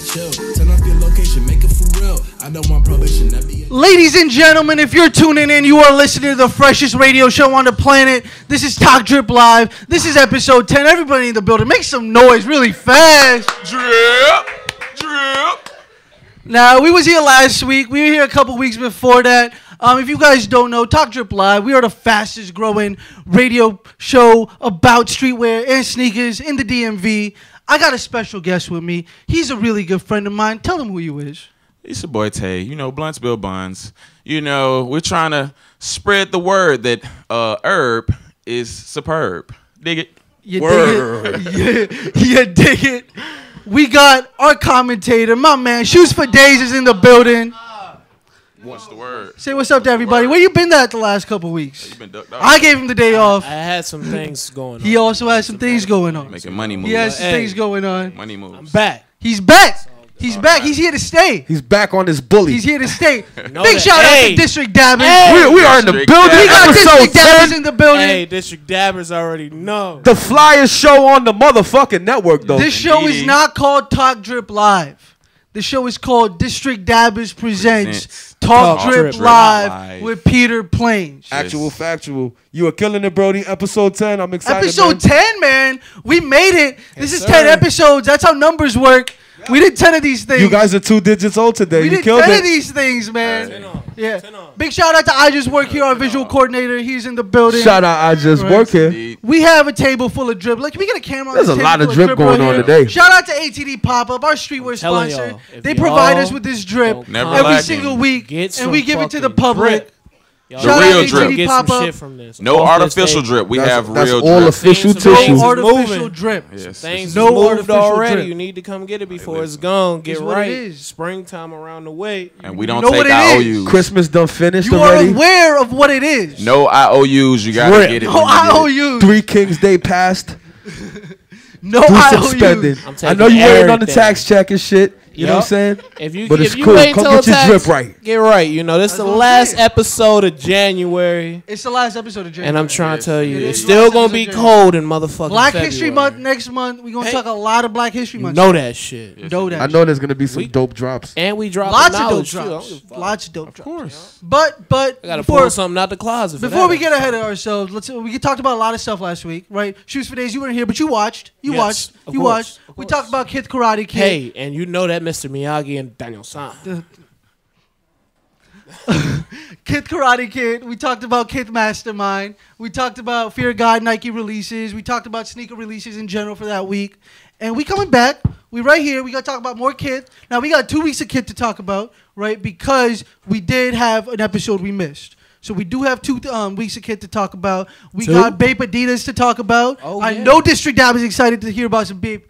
chill. Turn off your location, make it for real. I don't want probation, that be it. Ladies and gentlemen, if you're tuning in, you are listening to the freshest radio show on the planet. This is Talk Drip Live. This is episode 10. Everybody in the building, make some noise really fast. Drip. Now, we was here last week. We were here a couple weeks before that. If you guys don't know, Talk Drip Live, we are the fastest growing radio show about streetwear and sneakers in the DMV. I got a special guest with me. He's a really good friend of mine. Tell him who you is. It's your boy Tay. You know, Blunts Bill Buns. You know, we're trying to spread the word that herb is superb. Dig it? You dig it? You dig it? We got our commentator, my man, Shoes for Days is in the building. What's the word? Say what's up to everybody. Where you been at the last couple weeks? You been ducked off? I gave him the day off. I had some things going on. He also has some things going on. Making money moves. He has some things going on. Money moves. I'm back. He's back. He's back. He's here to stay. He's back on his bully. He's here to stay. Know Big that. shout out Hey. to District Dabbers. Hey. We are in the District building. We got Episode District 10. Dabbers in the building. Hey, District Dabbers already know. The flyest show on the motherfucking network, though. This show is Indeedy. not called Talk Drip Live. The show is called District Dabbers Presents Talk Drip Drip Live Live. with Peter Plains. Actual factual. You are killing it, Brody. Episode 10. I'm excited. Episode man. 10, man. We made it. This is sir. 10 episodes. That's how numbers work. We did 10 of these things. You guys are 2 digits old today. we You did killed 10 it. of these things, man. 10 on. Yeah. 10 on. Big shout out to I Just Work here, our visual coordinator. He's in the building. Shout out, I just Right. work here. Indeed. We have a table full of drip. Like, can we get a camera on There's this a table lot of full drip going right on here? today. Shout out to ATD Pop-Up, our streetwear telling sponsor. y'all, if They provide us y'all with this drip don't Never every lacking. single week, Get and we some give it to the fucking public. drip. Y'all Shout The out real to drip. ATD Get some Pop-Up. shit from this. No Off this artificial day. drip. We That's have all real drip. official Things No tissue. moving. artificial drip. Yes, Things No is moved artificial already. drip. You need to come get it before Hey, it's gone. Get It's what it right. is. Springtime around the way. And we don't know what take it is. IOUs. Christmas done finished You are already. aware of what it is. No IOUs. You gotta Drip. get it. No when you get it. IOUs. 3 Kings Day passed. No Do some IOUs. spending. I'm I know taking you waiting on the everything. tax check and shit. You know what I'm Yup. saying? If you, But if it's you cool. wait Come till get your tax, drip right. Get right. You know, this is That's the what I'm last saying. episode of January. It's the last episode of January. And I'm trying to tell you, It it's is still last gonna episode be of January. cold in motherfucking Black February. History Month next month. We're going to Hey. talk a lot of Black History You Month. know that shit. Know that. I know there's going to be some We- dope drops. And we drop Lots of dope knowledge, too. I don't drops. give a fuck. Lots of dope drops. Of course. But I gotta before, pull something out the closet. for before that we get episode. ahead of ourselves, we talked about a lot of stuff last week, right? Shoes for Days, you weren't here, but you watched. You Yes, watched. of You course, watched. of We course. talked about Kid Karate Kid. Hey, and you know that Mr. Miyagi and Daniel San. Kid Karate Kid. We talked about Kid Mastermind. We talked about Fear God Nike releases. We talked about sneaker releases in general for that week. And we coming back. We right here. We got to talk about more Kid. Now, we got 2 weeks of Kid to talk about, right? Because we did have an episode we missed. So we do have 2 weeks of Kid to talk about. We 2? got Bape Adidas to talk about. Oh, I yeah. know District Dab is excited to hear about some Bape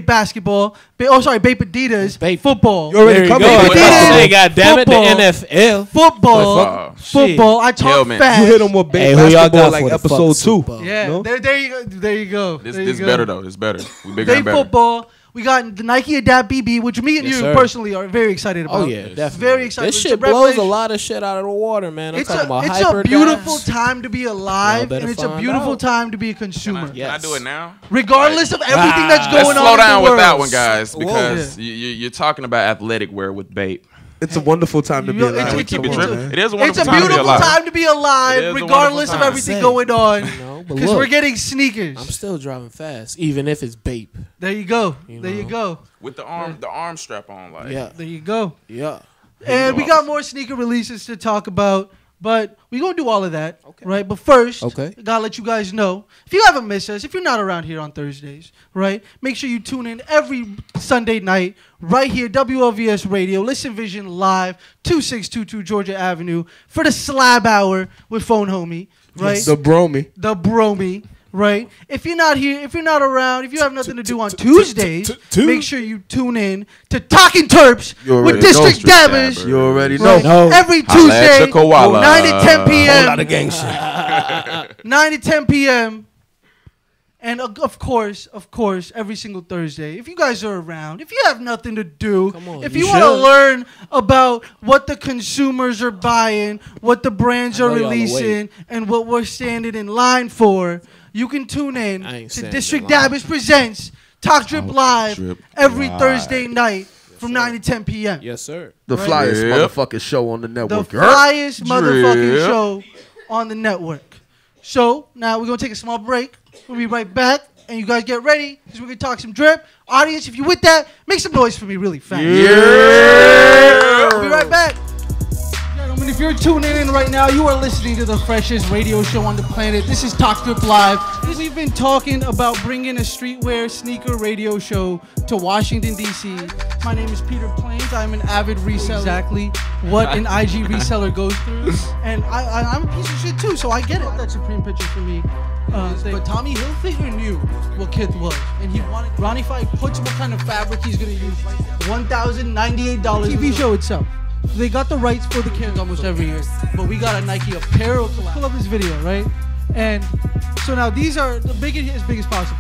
basketball. Bape Adidas. Bape. Football. You already There you covered go. it. Bape Adidas. Hey, goddamn it, the Football. NFL. Football. Like, Football. I talk Hell, man. fast. You hit him with Hey, big who y'all basketball got like for the episode fucking 2. Super Bowl? Yeah, No? there you go. There you go. This There you is go. better though. It's better. We bigger They and better. football. We got the Nike Adapt BB, which me and Yes, you sir. personally are very excited about. Oh, yeah, definitely. Very excited. This It's a shit blows a revelation. lot of shit out of the water, man. I'm It's talking about a hyper beautiful gas. time to be alive, Y'all better and it's a find beautiful out. time to be a Can consumer. I Yes. do it now? Regardless of everything that's Let's going slow on down in the with that world. one, guys, Whoa. because you're talking about athletic wear with Bape. It's a wonderful time to be Yo, alive. it's- We it's keep a- it it's a- dripping. It is a It's wonderful a time to be beautiful alive. time to be It is alive, a regardless of wonderful time. everything going on. You know, but Because look, we're getting sneakers. I'm still driving fast, even if it's Bape. There you go. You There you know. go. With the arm strap on, like Yeah, There you go. yeah. And we got more sneaker releases to talk about, but we're going to do all of that, Okay. right? But first, Okay. I got to let you guys know, if you haven't missed us, if you're not around here on Thursdays, right, make sure you tune in every Sunday night right here, WLVS Radio, Listen Vision Live, 2622 Georgia Avenue, for the Slab Hour with Phone Homie, right? The Bromy. The Bromy. Right? If you're not here, if you're not around, if you have nothing to do on Tuesdays, make sure you tune in to Talking Terps You with already District know. Dabbers. You already know. Right? No. Every Holla at Tuesday, your koala. 9 to 10 p.m. gang shit. 9 to 10 p.m. And of course, every single Thursday. If you guys are around, if you have nothing to do, Come on, if you you want to should. learn about what the consumers are buying, what the brands I are know y'all releasing, and what we're standing in line for, you can tune in I ain't to standing District in line. Dabbers Presents Talk Drip Talk Live Drip every Live. Thursday night from 9 to 10 p.m. Yes, sir. The Right. flyest Yep. motherfucking show on the The network. flyest motherfucking Drip. show on the network. So now we're gonna take a small break. We'll be right back, and you guys get ready because we're gonna talk some drip. Audience, if you with that, make some noise for me really fast. Yeah. We'll be right back. Gentlemen, if you're tuning in right now, you are listening to the freshest radio show on the planet. This is Talk Drip Live. We've been talking about bringing a streetwear sneaker radio show to Washington, D.C. My name is Peter Plains. I'm an avid reseller. Exactly what an IG reseller goes through. And I'm a piece of shit too, so I get it. That Supreme picture for me. But Tommy Hilfiger knew what Kith was, and he wanted Ronnie Fife puts what kind of fabric he's gonna use. $1,098 TV show itself. They got the rights for the kids almost every year, but we got a Nike apparel collab. Pull up this video, right? And so now these are the as big as possible.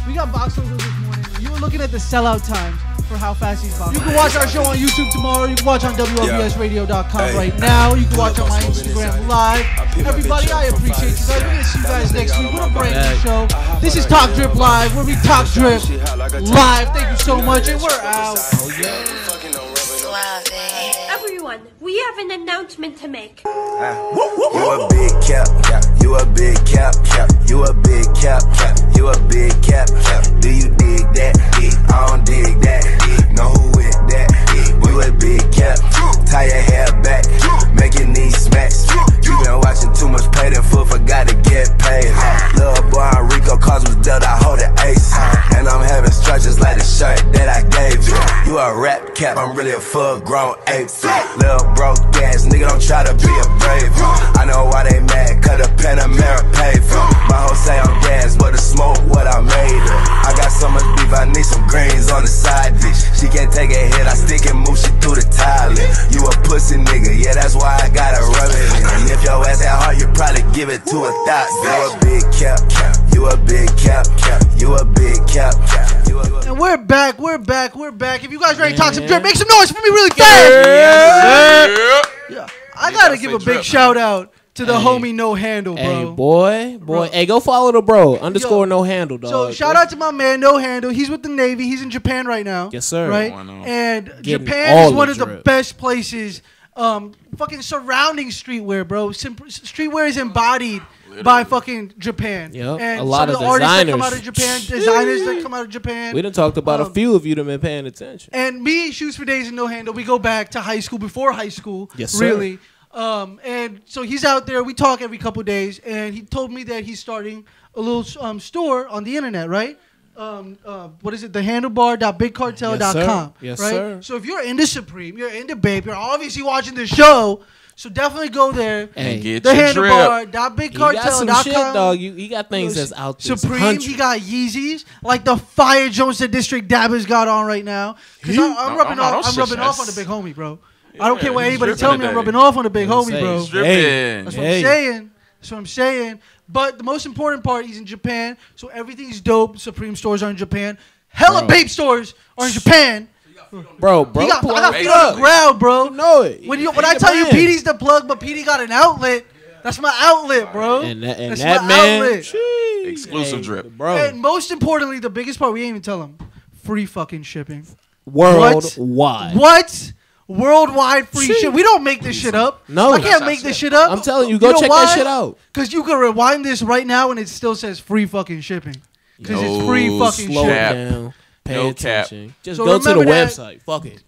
We got box logos this morning. You were looking at the sellout times for how fast these boxes. You can watch our show on YouTube tomorrow. You can watch on WLVSradio.com right now. You can watch on my Instagram live. Everybody, I appreciate you guys. We're gonna see you guys next week with a brand new show. This is Talk Drip Live, where we talk drip live. Thank you so much, and we're out. Everyone, we have an announcement to make. You a big cap, you a big cap, you a big cap, you a big cap. Do you dig that? I don't dig that. Know who with that? You a big cap. Tie your hair back, make your knees smacks. You been watching too much Paid in Full, forgot to get paid. Little boy Rico cause was dealt, I hold the ace. And I'm having stretches like the shirt that I gave you. You a rap cap, I'm really a full grown ape. Little broke ass nigga, don't try to be a brave. I know why they mad, cause the Panamera paid for. My hoe say I'm gas, but the smoke what I made her. I got so much beef, I need some greens on the side dish. She can't take a hit, I stick and move shit through the toilet. You a pussy nigga, yeah, that's why I gotta rub it in. And if your ass that hard, you probably give it to a thot. You a big cap, you a big cap, you a big cap. And we're back. If you guys ready to talk some drip, make some noise for me really fast. Yeah. I gotta give a big shout out to the homie No Handle, bro. Hey, boy. Hey, go follow the bro. _ No Handle, dog. So shout out to my man No Handle. He's with the Navy. He's in Japan right now. Yes, sir. Right? Oh, I know. And Getting Japan all is one the of the drip. best places. Fucking surrounding streetwear, bro. Streetwear is embodied by fucking Japan. Yep. And A lot some of the artists that come designers. out of Japan, designers that come out of Japan. We done talked about a few of you that been paying attention. And me, Shoes for Days and No Handle, we go back to high school, before high school. Yes, sir. Really. And so he's out there. We talk every couple days, and he told me that he's starting a little store on the internet, right? What is it? The handlebar.bigcartel.com. Yes, right? sir. So if you're into Supreme, you're into Bape, you're obviously watching the show, so definitely go there. Hey, Get The your drip. he got some handlebar.bigcartel.com. shit, dog. He got things that's out there. Supreme, he got Yeezys, like the Fire Jones that District Dabba's got on right now. Because I'm rubbing off on the big homie, bro. I don't care what he's anybody dripping tell me. I'm today. rubbing off on the big homie, say, bro. he's Dripping. That's what I'm saying. That's what I'm saying. But the most important part, he's in Japan, so everything's dope. Supreme stores are in Japan. Hella Bape stores are in Japan. Bro, I got plug feet on the ground, bro. You know it. When I tell you PD's the plug, but PD got an outlet, that's my outlet, bro. And that's that my man, outlet. sheesh. Exclusive drip. bro. And most importantly, the biggest part, we ain't even tell him. Free fucking shipping. Worldwide. What? Worldwide free Shit. shit. We don't make this shit up. No. I can't make this shit up. I'm telling you, go check that shit out. Because you can rewind this right now and it still says free fucking shipping. Because it's free No fucking Slow shipping. cap. down. Pay No cap. attention. Just So go to the remember that- website. Fuck it.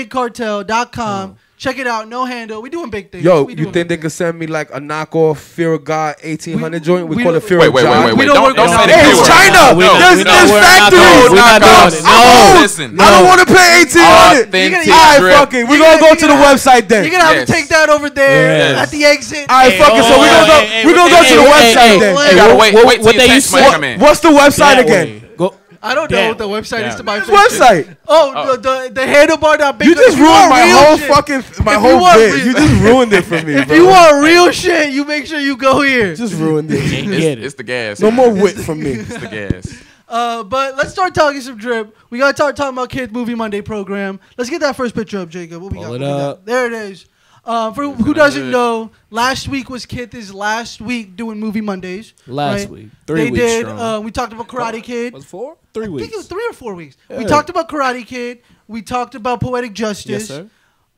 Thehandlebar.bigcartel.com. Check it out. No handle. We doing big things. Yo, We you doing think big they could send me like a knockoff Fear of God 1800 joint? We we call it don't- Fear Wait, of wait, God. wait, We wait. don't Don't work say on the that. Hey, K it's word. China. No, There's no, factories. we're not doing it. No. Listen. I don't want to pay 1800. Authentic All right, drip. fuck it. We're going to go to the website then. You're going to have Yes. to take that over there Yes. at the exit. All right, fuck it. So we're going to go to the website then. You gotta wait till what your they text used might to- come in. What's the website again? Go. I don't know Damn. what the website is to buy This fish. website. Oh, the handlebar.big. You just ruined my whole fucking If you whole want bit. real- You just ruined it for me, If bro. you want real shit, you make sure you go here. Just ruined it. Get it. It's the gas. No more wit from me. It's the gas. But let's start talking some drip. We gotta start talking about Kids Movie Monday program. Let's get that first picture up, Jacob. What we got? Pull it What we got? up. There it is. For who doesn't know, last week was Kith's last week doing Movie Mondays. Last right? week. 3 They weeks did. strong. We talked about Karate Kid. Was 4? 3 I think weeks. it was 3 or 4 weeks. We Yeah. talked about Karate Kid. We talked about Poetic Justice. Yes, sir.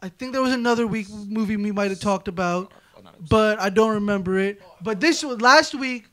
I think there was another movie we might have talked about, but I don't remember it. But this was last week.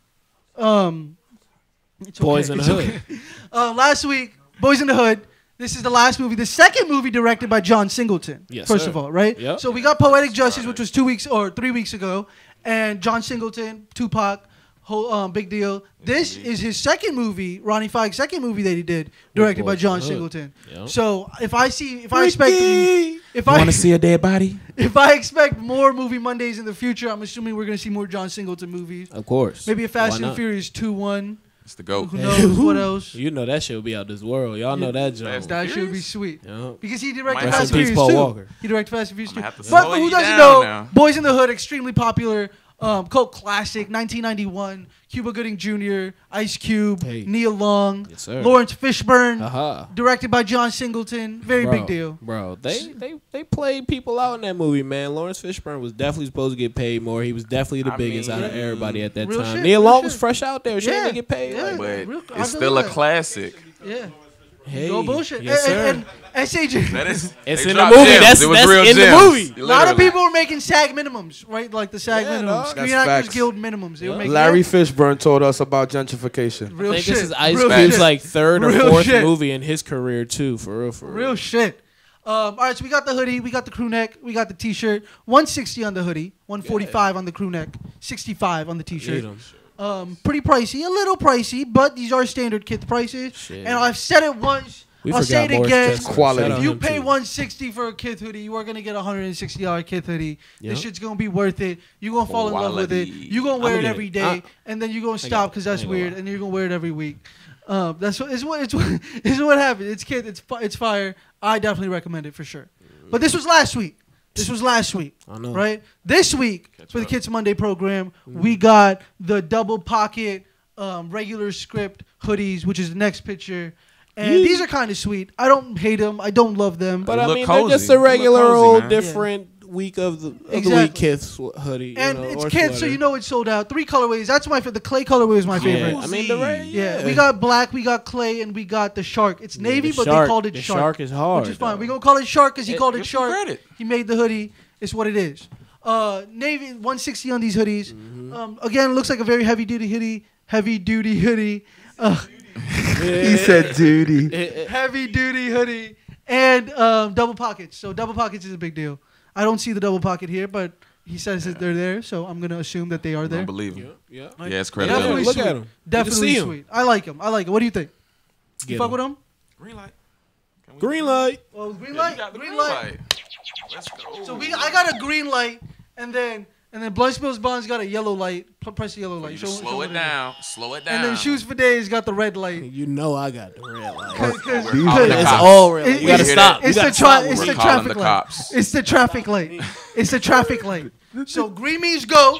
It's Boys okay. in the It's Hood. okay. Last week, Boys in the Hood. This is the last movie, the second movie directed by John Singleton. Yes, first sir. of all, right? Yep. So we got Poetic Justice, which was 2 weeks or 3 weeks ago, and John Singleton, Tupac, whole big deal. This is his second movie, Ronnie Fieg's second movie that he did, directed by Boys in John the Hood. Singleton. Yep. So if I expect Want to see a dead body? if I expect more Movie Mondays in the future, I'm assuming we're gonna see more John Singleton movies. Of course. Maybe a Why Fast and not? Furious 2-1. It's the GOAT. Who knows what else? You know that shit will be out this world. Y'all know that joke. That should be sweet. Yeah. Because he directed Might Fast have and to- Furious Paul 2. Walker. He directed Fast and Furious 2. I'm gonna have to But slow who you doesn't down know, now. Boys in the Hood, extremely popular cult classic, 1991. Cuba Gooding Jr., Ice Cube, Hey. Neil Long, Yes, sir. Lawrence Fishburne, Aha. directed by John Singleton. Very big deal. Bro, they played people out in that movie, man. Lawrence Fishburne was definitely supposed to get paid more. He was definitely the biggest out of everybody at that Real time. shit, Neil real Long was shit. fresh out there. Shouldn't Yeah, they get paid? yeah. Like, But Real- I it's feel still a that. classic. Yeah. hey, No bullshit. Yes, sir. And SAJ. That is. It's they in the dropped movie. gems. That's- It was that's real in the gems. movie. A lot of Literally. people were making SAG minimums, right? Like the SAG Yeah, minimums, dog. Screen That's Actors facts. Guild minimums. They were making Larry that. Fishburne told us about gentrification. Real I think shit. this is Ice Real Cube's shit. like third or Real fourth shit. movie in his career too. For real, for real. Real shit. All right, so we got the hoodie, we got the crew neck, we got the t-shirt. 160 on the hoodie, 145 on the crew neck, 65 on the t-shirt. Eat 'em. Pretty pricey, a little pricey, but these are standard kit prices. Shit. And I've said it once, We I'll say it forgot Morris again. Chestnut. Quality. Shout out If you him, pay too. $160 for a Kith hoodie, you are gonna get a $160 Kith hoodie. Yep. This shit's gonna be worth it. You're gonna fall in love with it. Quality. You're gonna wear I'ma it get every it. day, and then you're gonna stop because that's I ain't gonna weird, lie. and then you're gonna wear it every week. That's what it's what happened. It's Kith. It's fire. I definitely recommend it for sure. But this was last week. I know. Right? This week for the up. Kids Monday program, we got the double pocket regular script hoodies, which is the next picture. And these are kind of sweet. I don't hate them. I don't love them. But They I look mean, they're cozy. just They a look regular cozy, old man. different week of the Exactly. week Kith hoodie. and you know, it's or kids, so sweater. you know it's sold out. 3 colorways. That's my favorite. The clay colorway is my favorite. Yeah, I mean the Yeah, we got black, we got clay, and we got the shark. It's navy, the but shark- they called it the shark. shark is hard, which is fine. though. We're gonna call it shark because he called it give some shark. credit. He made the hoodie. It's what it is. Navy 160 on these hoodies. Again, looks like a very heavy duty hoodie. Heavy duty hoodie. He said duty. Heavy duty hoodie and double pockets. So double pockets is a big deal. I don't see the double pocket here, but he says that they're there, so I'm gonna assume that they are there. Unbelievable. Yeah. Yeah, it's Definitely credibility. Look sweet. at 'em. You can Definitely see 'em. sweet. I like him. What do you think? You Get fuck 'em. with him? Green light. Green light. Well, green Yeah, light. you got the green light. Let's go. So I got a green light, and then Blood Spills Bonds got a yellow light. Press the yellow light. You Show just slow what it is. down. Slow it down. And then Shoes for Days got the red light. You know I got the red light. We're Because calling the It's cops. all red. It- You gotta it's- stop. You It's gotta the stop. it's We're the calling traffic the light. cops. It's the traffic light. It's the traffic light. So green means go,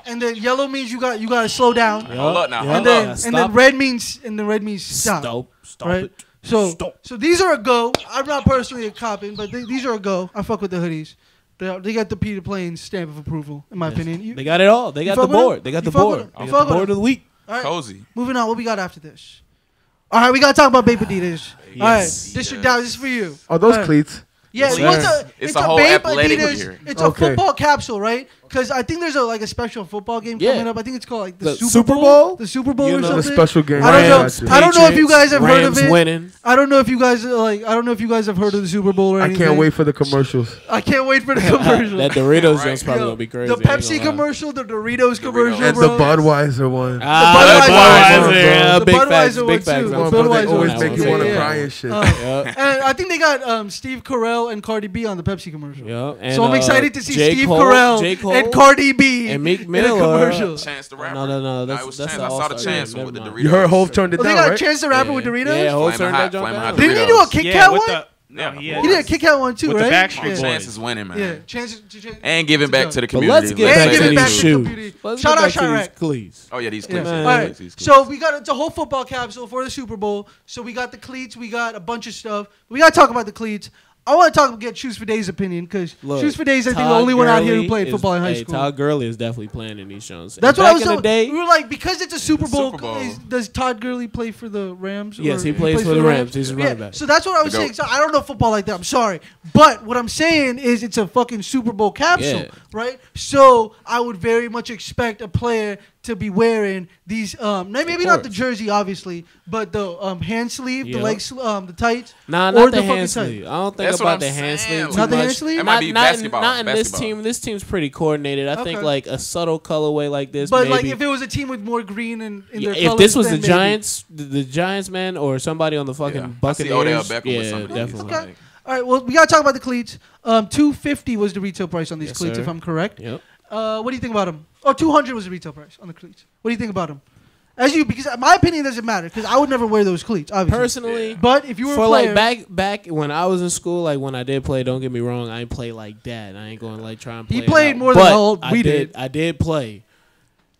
and then yellow means you got to slow down, Hold up now. Yeah. Hold and up. then red means stop. Stop Right. it. So Stop. so these are a go. I'm not personally a copping, but these are a go. I fuck with the hoodies. They got the Peter Plain stamp of approval, in my opinion. You- They got it all. They got the fuck with 'em? board. They got You the fuck with board. 'em? They You got fuck the with board of the week. all right. Cozy. Moving on. What we got after this? All right, we gotta talk about Babe Adidas. All right, Yes. District Down. This is for you. Are those All right. cleats? Yeah, Yes, it was sir. It's a a whole Babe athletic Adidas. here. It's Okay. a football capsule, right? Because I think there's a special football game Yeah. coming up. I think it's called like The the Super Bowl? the Super Bowl You or know, something. The special game. I don't know. Rams, I don't know if you guys have heard of Rams it. winning. I don't know if you guys I don't know if you guys have heard of the Super Bowl or I anything. can't wait for the commercials. I can't wait for the commercial. That Doritos right. junk's probably Yo, gonna be crazy. the I ain't Pepsi gonna lie. commercial, the Doritos commercial, And bro. the Budweiser one. Ah, Budweiser Budweiser. one, Yeah, The big Budweiser facts. one Big too. facts. The One, I'm but they Budweiser always one make too. you want to Yeah, cry yeah. and shit. Yeah. And I think they got Steve Carell and Cardi B on the Pepsi commercial. Yeah. And, So I'm excited to see J. Steve Cole, Carell J. Cole, and Cardi B and Meek in a Miller. commercial. Chance the rapper. No. Nah, That's it was that's Chance. the I saw the All-Star Chance game. one with the Never Doritos. You heard Hove turned it Oh, they down, got right? Chance the Rapper with Doritos? Yeah, Hove Flamin' turned hot, that junk flamin' down. hot Didn't he do a Doritos. Kit Yeah, Kat with one? the no, Yeah, he of had He did a Kit Kat one too, with the right? Backstreet Yeah. Boys. Chance is winning, man. Yeah, Chance. And giving back to the But community. let's get And back give to it these back to the shoes. community. Let's Shout get out back to these Chirac. cleats. Oh yeah, these Yeah. clips. Man. All right. These clips. So it's a whole football capsule for the Super Bowl. So we got the cleats, we got a bunch of stuff. We gotta talk about the cleats. I want to get Shoes for Days' opinion because Shoes for Days, I think, the only one out here who played football in high school. Todd Gurley is definitely playing in these shows. That's what I was saying. saying. We were like, because it's a Super Bowl. Does Todd Gurley play for the Rams? Yes, he plays for the Rams. He's a running back. So that's what I was saying. So I don't know football like that. I'm sorry. But what I'm saying is it's a fucking Super Bowl capsule, right? So I would very much expect a player to be wearing these, maybe not the jersey, obviously, but the hand sleeve, the leg, the tights. Nah, not the hand sleeve. I don't think about the hand sleeve. Not the hand sleeve. It might be basketball. Not in this team. This team's pretty coordinated. I think like a subtle colorway like this. But maybe. like if it was a team with more green in their colors, if this was the Giants, the Giants man, or somebody on the fucking Buccaneers, definitely. Okay. All right. Well, we gotta talk about the cleats. $250 was the retail price on these cleats, if I'm correct. Yep. What do you think about them? Oh, $200 was the retail price on the cleats. What do you think about them? Because my opinion doesn't matter because I would never wear those cleats, obviously. Personally, but if you were for a player, like back when I was in school, like when I did play, don't get me wrong, I ain't play like that. I ain't going to like try and play. He played more than we did. I did play.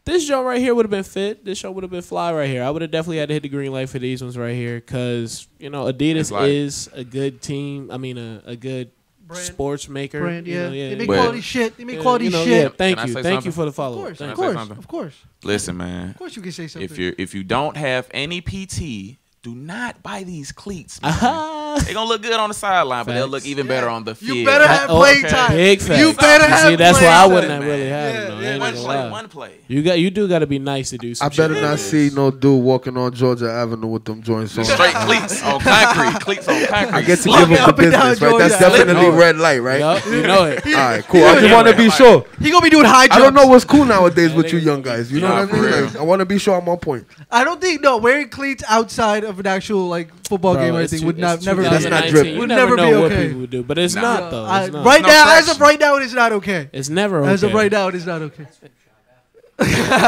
This joint right here would have been fit. This show would have been fly right here. I would have definitely had to hit the green light for these ones right here because Adidas is a good team. I mean, a good sports maker. Brand, they make quality shit. They make quality shit. Yeah, thank you for the follow. Of course. Listen, man. Of course you can say something. If you don't have any PT, do not buy these cleats. They're gonna look good on the sideline, but they'll look even better on the field. You better have playing time. Big facts. You better have. See, that's why I wouldn't really have it. One play. You do got to be nice to do. Some I better not see no dude walking on Georgia Avenue with them joints on. Straight cleats on concrete. Cleats on concrete. I get to give him the business, right? That's definitely red light, right? Yep, you know it. All right, cool. I just want to be sure. He gonna be doing high jumps. I don't know what's cool nowadays with you young guys. You know what I mean? Like, I want to be sure I'm on point. I don't think wearing cleats outside of an actual like football game or anything would never. That's not drip. Would never be okay. People would do, but it's not though. Right now, as of right now, it is not okay. It's never okay. As of right now, it is not okay.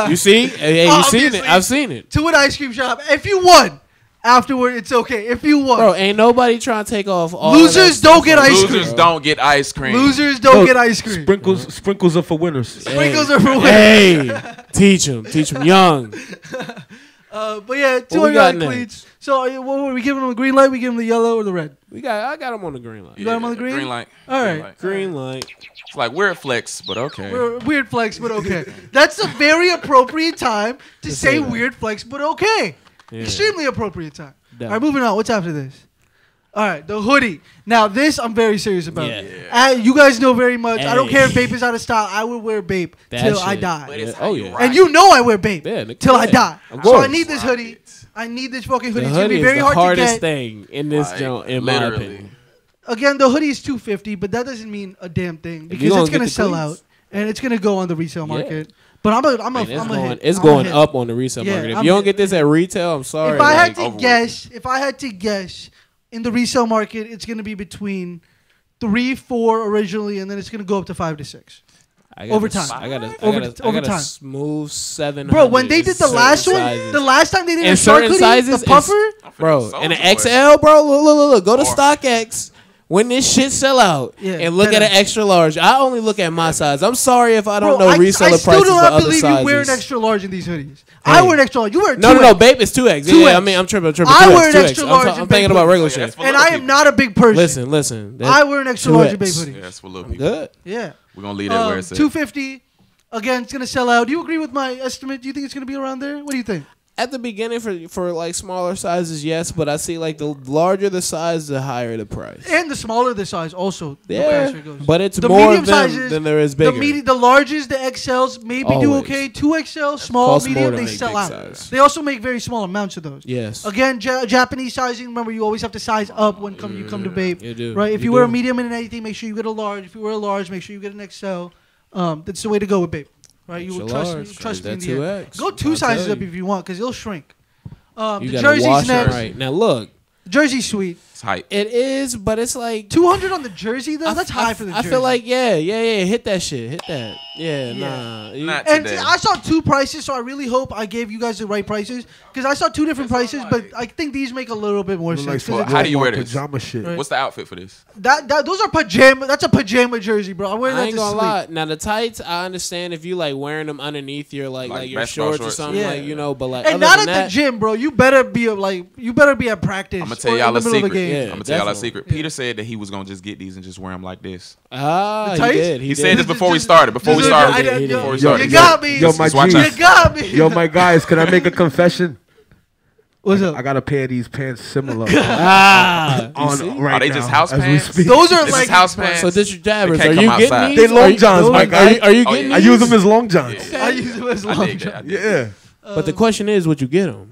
You see? Hey, you seen it? I've seen it. To an ice cream shop. If you won, afterward, it's okay. If you won. Bro, ain't nobody trying to take off all Losers don't get ice cream. Losers don't get ice cream. Losers don't get ice cream. Sprinkles are for winners. Sprinkles are for winners. Hey, teach them young. But yeah, $200 cleats. So what were we giving them? The green light? We give them the yellow or the red? I got them on the green light. You got them on the green? Green light. All right. Green light. It's like weird flex, but okay. Weird flex, but okay. That's a very appropriate time to say weird flex, but okay. Yeah. Extremely appropriate time. Definitely. All right, moving on. What's after this? All right, the hoodie. Now, this I'm very serious about. Yeah. You guys know very much. Hey. I don't care if Bape is out of style. I will wear Bape till I die. And you know I wear Bape till I die. So I need this hoodie. I need this fucking hoodie. It's going to be very hard to get. The hardest thing in this joint, in my opinion. Again, the hoodie is $250, but that doesn't mean a damn thing because it's going to sell out and it's going to go on the resale market. But it's going up on the resale market. If you don't get this at retail, I'm sorry. If I had to guess, in the resale market, it's going to be between 3-4 originally, and then it's going to go up to 5 to 6. Over time. I got a smooth 700. Bro, when they did the last one, the last time they did a shark hoodie, the puffer, bro, and an XL, bro. Look, go to StockX. When this shit sell out and look at an extra large, I only look at my size. I'm sorry if I don't know reseller prices for other sizes. I still do not believe you wear an extra large in these hoodies. I wear an extra large. You wear 2X. No, Babe, it's 2X. Yeah, I mean, I'm tripping. I wear an extra large. I'm thinking about regular shit. And I am not a big person. Listen. I wear an extra large in Babe hoodie. Yeah, that's for little people. Good. Yeah. We're going to leave that where it's at. $250. Again, it's going to sell out. Do you agree with my estimate? Do you think it's going to be around there? What do you think? At the beginning, for like smaller sizes, yes, but I see like the larger the size, the higher the price. And the smaller the size, also. Yeah, the goes. But it's more of them than there is bigger. The larges, the XLs, maybe do okay. 2XL, small, medium, they sell out. Size. They also make very small amounts of those. Yes. Again, Japanese sizing. Remember, you always have to size up when you come to Babe. You do. Right? If you wear a medium in anything, make sure you get a large. If you wear a large, make sure you get an XL. That's the way to go with Babe. Right? You will trust me in the end. Go 2 sizes up if you want, because it'll shrink. The jersey's next. Right. Now look. Jersey's sweet. It's hype. It is, but it's like $200 on the jersey though. That's high for the jersey. I feel like hit that shit. Hit that. Nah. Not and today. I saw 2 prices, so I really hope I gave you guys the right prices because I saw 2 different prices, but I think these make a little bit more sense. How do you wear this? Pajama shit. What's the outfit for this? Those are pajama. That's a pajama jersey, bro. I'm wearing that to sleep. I ain't gonna lie. Now the tights, I understand if you like wearing them underneath your like your shorts or something, but like and not at the gym, bro. You better be at practice. gonna tell or y'all in the a middle of a secret. game. Yeah. I'm gonna tell y'all a definitely. secret. Peter said that he was gonna just get these and just wear them like this. Ah, The he tights? did. He did. said this before we Just- started. Before we just- started. I- I- He did. Before we You started. got me. Yo, my Just watch G. out. You got me. Yo, my guys, can I make a confession? What's up? I got a pair of these pants similar Ah, you on see? right Are they now just house as we pants? speak. Those are This like is house pants. So this your jabbers. They Are can't you come getting outside. these? They long Are you- johns, my guy. Are you Oh, getting yeah. I these? use them as long johns. I use them as I long dig that. I dig Yeah. But the question is, would you get them?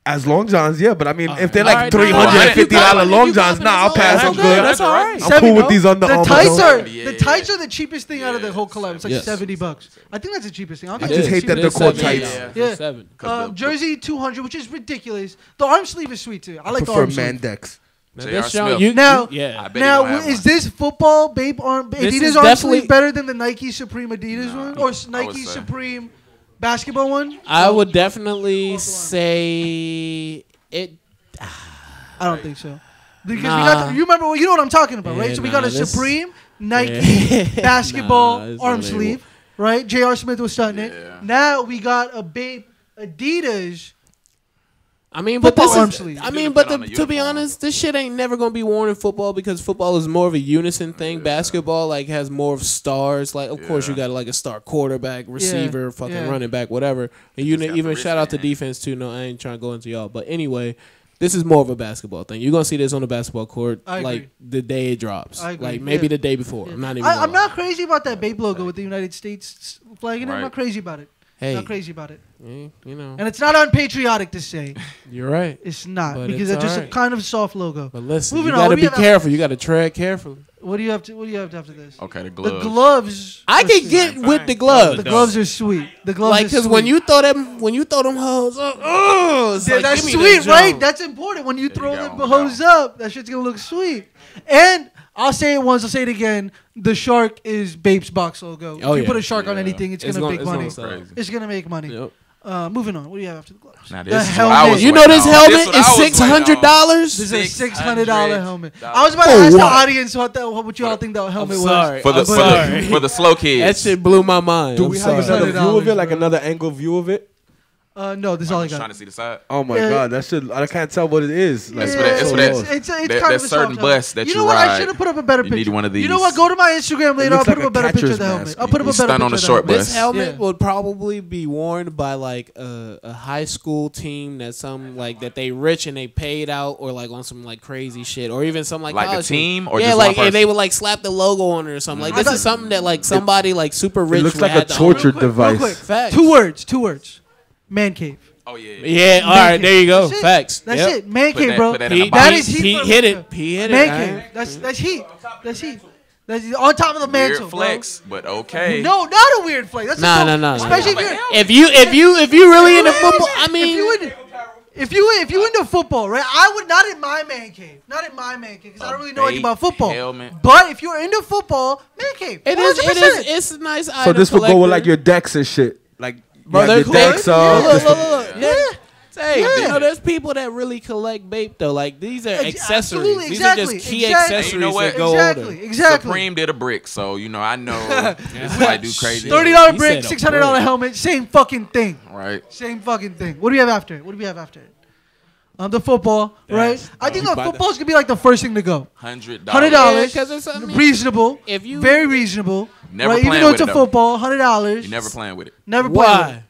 As long johns, yeah, but I mean, if they're All like right, no, $350 no, long you johns, got nah, I'll it. pass. That's I'm okay. good. That's all right. I'm cool with these Under The Armour. tights though. are Yeah, the yeah, tights yeah. are the cheapest thing out of the whole collab. It's like Yes. $70. I think that's the cheapest thing. I I think just it's hate that cheaper they're than called 70. tights. Yeah. 7. Jersey 200, which is ridiculous. The arm sleeve is sweet too. I like the Prefer arm sleeve. Mandex. Now, J.R. this show- Smith. you- Now- yeah. I bet he Now, don't have is one. this football Bape arm This Adidas is arm definitely- sleeve better than the Nike Supreme Adidas one or I Nike would say. Supreme basketball one? I would definitely say it. I don't think so. Because Nah. we got you remember you know what I'm talking about, right? Yeah, So we nah, got a this- Supreme Nike Yeah. basketball Nah, it's arm not sleeve, right? J.R. Smith was starting it. Yeah. Now we got a Bape Adidas. I mean, but Football this arm is. sleeve. I mean, Could've but put on the to be uniform. honest, this shit ain't never gonna be worn in football because football is more of a unison thing. Basketball like has more of stars. Like, of course, you got like a star quarterback, receiver, fucking yeah. running back, whatever. And you got even the shout out to wristband. defense too. No, I ain't trying to go into y'all, but anyway. This is more of a basketball thing. You're gonna see this on the basketball court I agree. like the day it drops. I agree, Like maybe yeah. the day before. I'm not even. I'm gonna not lie. crazy about that Bape logo with the United States flag in it. I'm Right. not crazy about it. Hey, Not crazy about it. you know, And it's not unpatriotic to say. you're right. It's not But because it's it's just alright. a kind of soft logo. But listen, Moving you on, gotta what do be you have after careful. You gotta tread carefully. What do you have to? What do you have after this? Okay, the The gloves. gloves. I are can sweet. get Same with thing. the gloves. The gloves are sweet. The gloves Like, are cause sweet. when you throw them hoes up, it's Yeah, like, that's give me sweet, that right? jump. That's important. When you throw go, the go. hose up, that shit's gonna look sweet. And I'll say it once, I'll say it again. The shark is Bape's box logo. Oh, if you yeah. put a shark on Yeah. anything, it's It's gonna gonna- make it's money. gonna sell. Crazy. It's gonna make money. Yep. Moving on. What do you have after the gloves? Now, The this is what I helmet. was You know this waiting on. helmet This what is I was waiting on. $600. This is a $600 $600 helmet. I was about to For ask the what? audience what you all think that helmet was. sorry. For the, I'm for, sorry. the, for the slow kids. That shit blew my mind. Do I'm we have sorry. another view of it, like bro. another angle view of it? No, this is all I I'm just trying got. to see the side. Oh my Yeah. god, that shit! I can't tell what it is. Like, It's for that- it's Yeah, for that- it's that- kind of that a certain soft bus helmet. that you you know what? I ride, should have put up a better you picture. need one of You know these. what? Go to my Instagram later. I'll looks put like up a a better picture of catcher's the helmet. mask. I'll put up a You better stunt picture on the of the short helmet. bus. This helmet Yeah. would probably be worn by like a high school team that that they rich and they paid out or like on some like crazy shit or even some like Like the college team or yeah, just like one person? and they would like slap the logo on it or something. Like I this is thought- something that like somebody like super rich. it looks would like a have to own. torture Real quick, device. Real quick. Facts. Two words. Man cave. Oh, yeah. Yeah, all Man right, cave. there you go. That's it. Facts. That's Yep. it. Man Put cave, that- bro. put that in the He, box. That is heat. he for- hit it. He hit it. Man all cave. right. That's heat. That's heat. That's on top of the mantle. Weird flex, but okay. Bro. No, not a weird flex. That's Nah, a nah, nah. Especially Nah. if you're If you really into football, I mean, if you into football, right? I would not in my man cave, not in my man cave, because I don't really know anything about football. helmet. But if you're into football, man cave. it is. 100%. It's a nice item. So this would go with collector. like your decks and shit. Like you Bro, have they're your cool. decks Yeah, up. Look, this look, one- look. Yeah. Hey, Yeah. you know, there's people that really collect Bape though. Like these are accessories. Absolutely, These exactly, are just key exactly. accessories And you know what? that go Exactly, older. exactly. Supreme did a brick, so you know I know this might do crazy. Shit. $30 He brick, said a $600 brick. helmet, same fucking thing. Right. Same fucking thing. What do we have after it? What do we have after it? The football, right? I think you the buy that. football's gonna be like the first thing to go. $100. $100, Yeah, 'cause it's, I mean, reasonable. if you- very reasonable, Never right? Even playing though with it's a it, though. football, $100. You never playing with it. Never play with it. Why?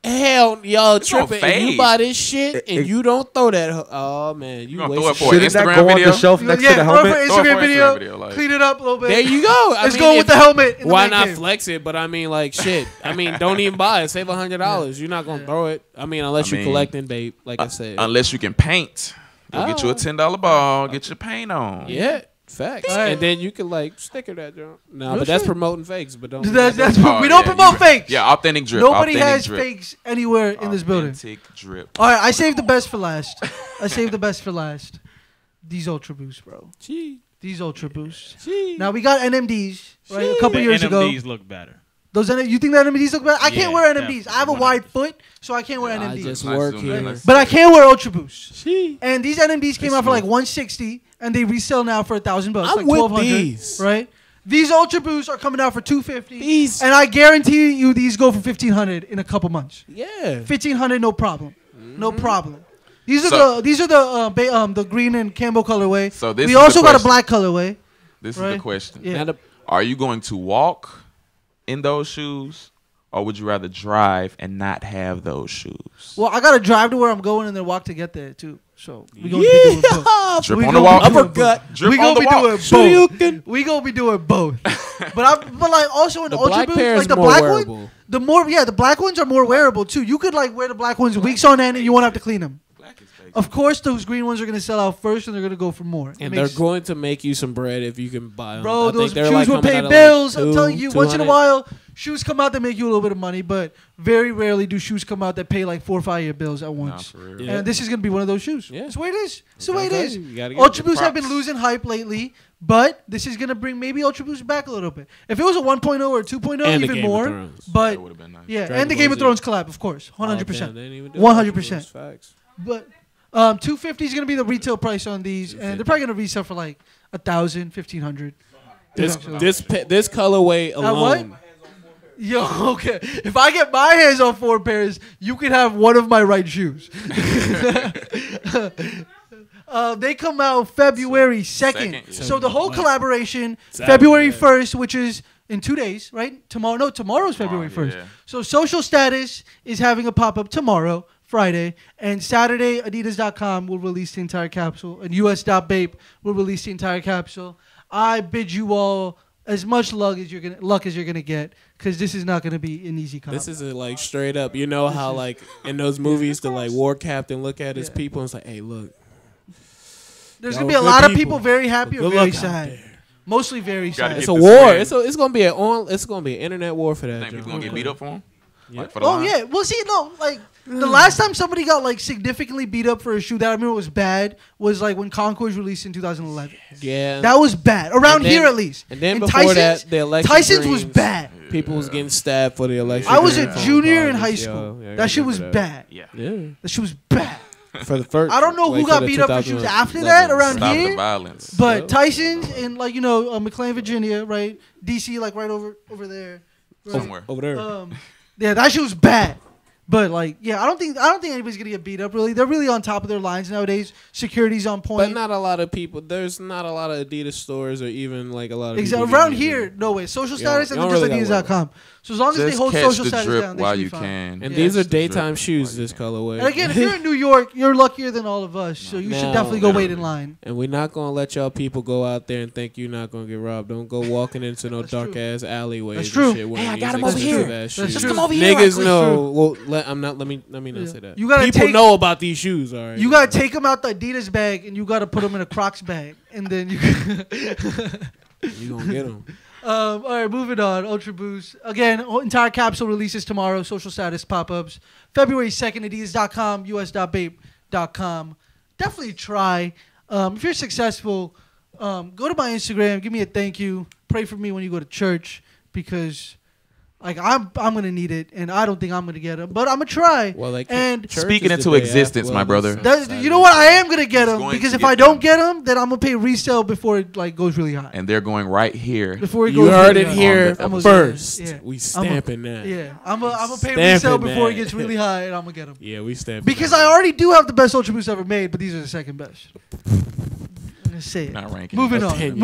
Hell, y'all It's gonna tripping. If you fade. buy this shit and you don't throw that, oh man, you gonna throw wasting it for shit. Shouldn't that Instagram go on video? the shelf next Yeah, to the throw it helmet? for Throw it for Instagram video, Instagram video, like- clean it up a little bit. There you go. I Let's mean, go if- with the helmet. In the Why man not cave. flex it? But I mean, like shit. I mean, don't even buy it. Save $100. You're not gonna throw it. I mean, unless I you're mean, collecting Bape, like I said. Unless you can paint. Go get you a Oh. $10 ball. Get your paint on. Yeah, facts. All right. And then you can like sticker that junk. No, No but that's shit. promoting fakes. But don't. That's Oh, we don't yeah, promote you- fakes. Yeah, authentic drip. Nobody authentic has drip. fakes anywhere in this building. Authentic drip. All right, I saved the best for last. I saved the best for last. These Ultra Boosts, bro. Gee, These Ultra Boosts. gee. Now we got NMDs, right? A couple years ago. NMDs look better. Those you think the NMDs look better? I can't Yeah, wear NMDs. I have a definitely, wide foot, so I can't wear I NMDs. just Nice work zoom here. in, nice. But I can wear Ultra Boosts. Gee. And these NMDs came out for like $160, and they resell now for $1,000, I'm like with $1,200. these. Right? These Ultra Boosts are coming out for $250, These- and I guarantee you these go for $1,500 in a couple months. Yeah. $1,500, no problem, no problem. These are the green and Campbell colorway. So this we is the also got a question. black colorway. This is Right. the question. Yeah. Now, Are you going to walk in those shoes, or would you rather drive and not have those shoes? Well, I gotta drive to where I'm going and then walk to get there too. So we gonna be doing both. Drip We on the gonna walk. be doing Uppercut. both. Drip We on gonna the be walk. doing both. We gonna be doing both. but like also in The Ultra black Boost, pair like is the more black wearable. one, the black ones are more wearable too. You could like wear the black ones weeks on end and you won't have to clean them. Of course, those green ones are gonna sell out first, and they're gonna go for more. And they're going to make you some bread if you can buy them. Bro, I those think they're shoes like will coming pay out of bills. Like I'm telling you, once in a 200. while, shoes come out that make you a little bit of money, but very rarely do shoes come out that pay like 4 or 5 year bills at once. for real. Yeah. And this is gonna be one of those shoes. Yeah. That's the way it is. It's the way it Okay, is. you gotta get Ultra the Boost have been props. losing hype lately, but this is gonna bring maybe Ultra Boost back a little bit. If it was a 1.0 or 2.0, And the even Game of more. Thrones. But That would've been nice. yeah, Dragon and the Ball Game of Z. Thrones collab, of course, Oh, 100%. damn, they didn't even do 100%. that. Facts. But 250 is gonna be the retail price on these, and they're probably gonna resell for like 1,000, 1,500. This Actually. this colorway what? alone. Yo, okay. If I get my hands on 4 pairs, you can have one of my right shoes. They come out February 2nd. Second, yeah. So the whole collaboration, Saturday, February yeah. 1st, which is in 2 days, right? Tomorrow's February 1st. yeah. So Social Status is having a pop-up tomorrow, Friday, and Saturday, Adidas.com will release the entire capsule, and US.Bape will release the entire capsule. I bid you all as much luck as you're gonna get, because this is not gonna be an easy collab. This is a, like straight up. You know how like in those movies the like war captain look at his Yeah. people and it's like, hey, look. There's Y'all gonna be a good lot of people. people very happy or Good very luck out sad. there. Mostly very Gotta sad. It's get a the war. swing. It's gonna be it's gonna be an internet war for that. Think people John. gonna get beat up for him? Yeah. Like, for the Oh line? yeah, well see, no, like the last time somebody got like significantly beat up for a shoe that I remember was bad was like when Concord released in 2011. Yeah. That was bad around And then- here at least. and then before that, the election Tyson's was dreams. bad. People was getting stabbed for the election. I was a during junior in phone high calls. school. Yo, yeah, I That shit remember was that. bad. Yeah. Yeah. That shit was bad. For the first. I don't know like, who for got the beat up for shoes 2011 after that around Stop here. the violence. But So- Tyson's in like McLean, Virginia, right? DC, like right over there. Right? Somewhere. over there. Yeah, that shit was bad. But like, yeah, I don't think anybody's gonna get beat up. Really, they're really on top of their lines nowadays. Security's on point. But not a lot of people. There's not a lot of Adidas stores or even like a lot of Exactly. people Around getting here, it. no way. Social You status don't- and you then don't just really gotta Adidas.com. So as long as they Just hold catch social the status drip down, they while should be you fine. can. And Yeah. these are Catch the drip daytime while shoes. you This can. colorway. And again, if you're in New York, you're luckier than all of us. So you should Now- definitely go wait in line. And we're not gonna let y'all people go out there and think you're not gonna get robbed. Don't go walking into no That's dark true. ass alleyways. That's and true. Shit Hey, I wearing got these 'em over expensive here. ass That's shoes. Just come over here, Niggas right? know. Well, let me not Yeah. say that. You gotta People take- know about these shoes. All right. You gotta take them out the Adidas bag and you gotta put them in a Crocs bag, and then you. You gonna get them. All right, moving on. Ultra Boost. Again, entire capsule releases tomorrow. Social status pop-ups. February 2nd, Adidas.com, US.Bape.com. Definitely try. If you're successful, go to my Instagram. Give me a thank you. Pray for me when you go to church, because like I'm gonna need it, and I don't think I'm gonna get them, but I'm gonna try. Well, like and church Speaking is into the day existence, after- my brother. you know what? I am gonna get He's them, going because to if get I don't them. get them, then I'm gonna pay resale before it like goes really high. And they're going right here. Before it You goes heard really it high. here On the first. Yeah. We I'm stamping that. Yeah, I'm gonna pay Stamping resale before that. it gets really high, and I'm gonna get them. Yeah, we stamping. Because that. I already do have the best Ultra Boost ever made, but these are the second best. I'm gonna say it. Not ranking. Moving on. Opinions.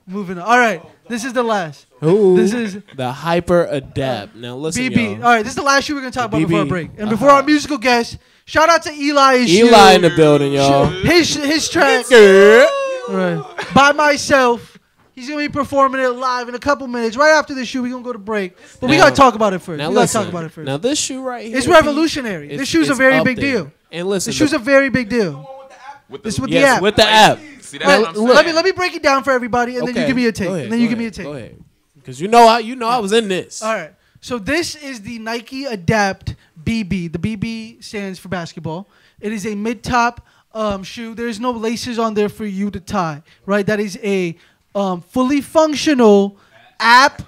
Moving on. All right, this is the last. Ooh, This is the Hyper Adapt. Now listen, BB. y'all. All right, this is the last shoe we're gonna talk about BB. before our break, and before our musical guest. Shout out to Eli. Eli in the building, y'all. His track. Girl. All right. By myself. He's gonna be performing it live in a couple minutes. Right after this shoe, we're gonna go to break. But we Now- gotta talk about it first. Now We gotta listen. talk about it first. Now this shoe right here, It's revolutionary. This shoe's a it's very up big there. deal. And listen, This shoe's a very big deal. With This the, with yes, the app. with the app. see, that's Wait, what I'm saying. let me break it down for everybody, and then you give me a take. Go ahead, And then you go give me a ahead, take. Go ahead. Because you know I was in this. All right. So this is the Nike Adapt BB. The BB stands for basketball. It is a mid-top shoe. There's no laces on there for you to tie, right? That is a fully functional app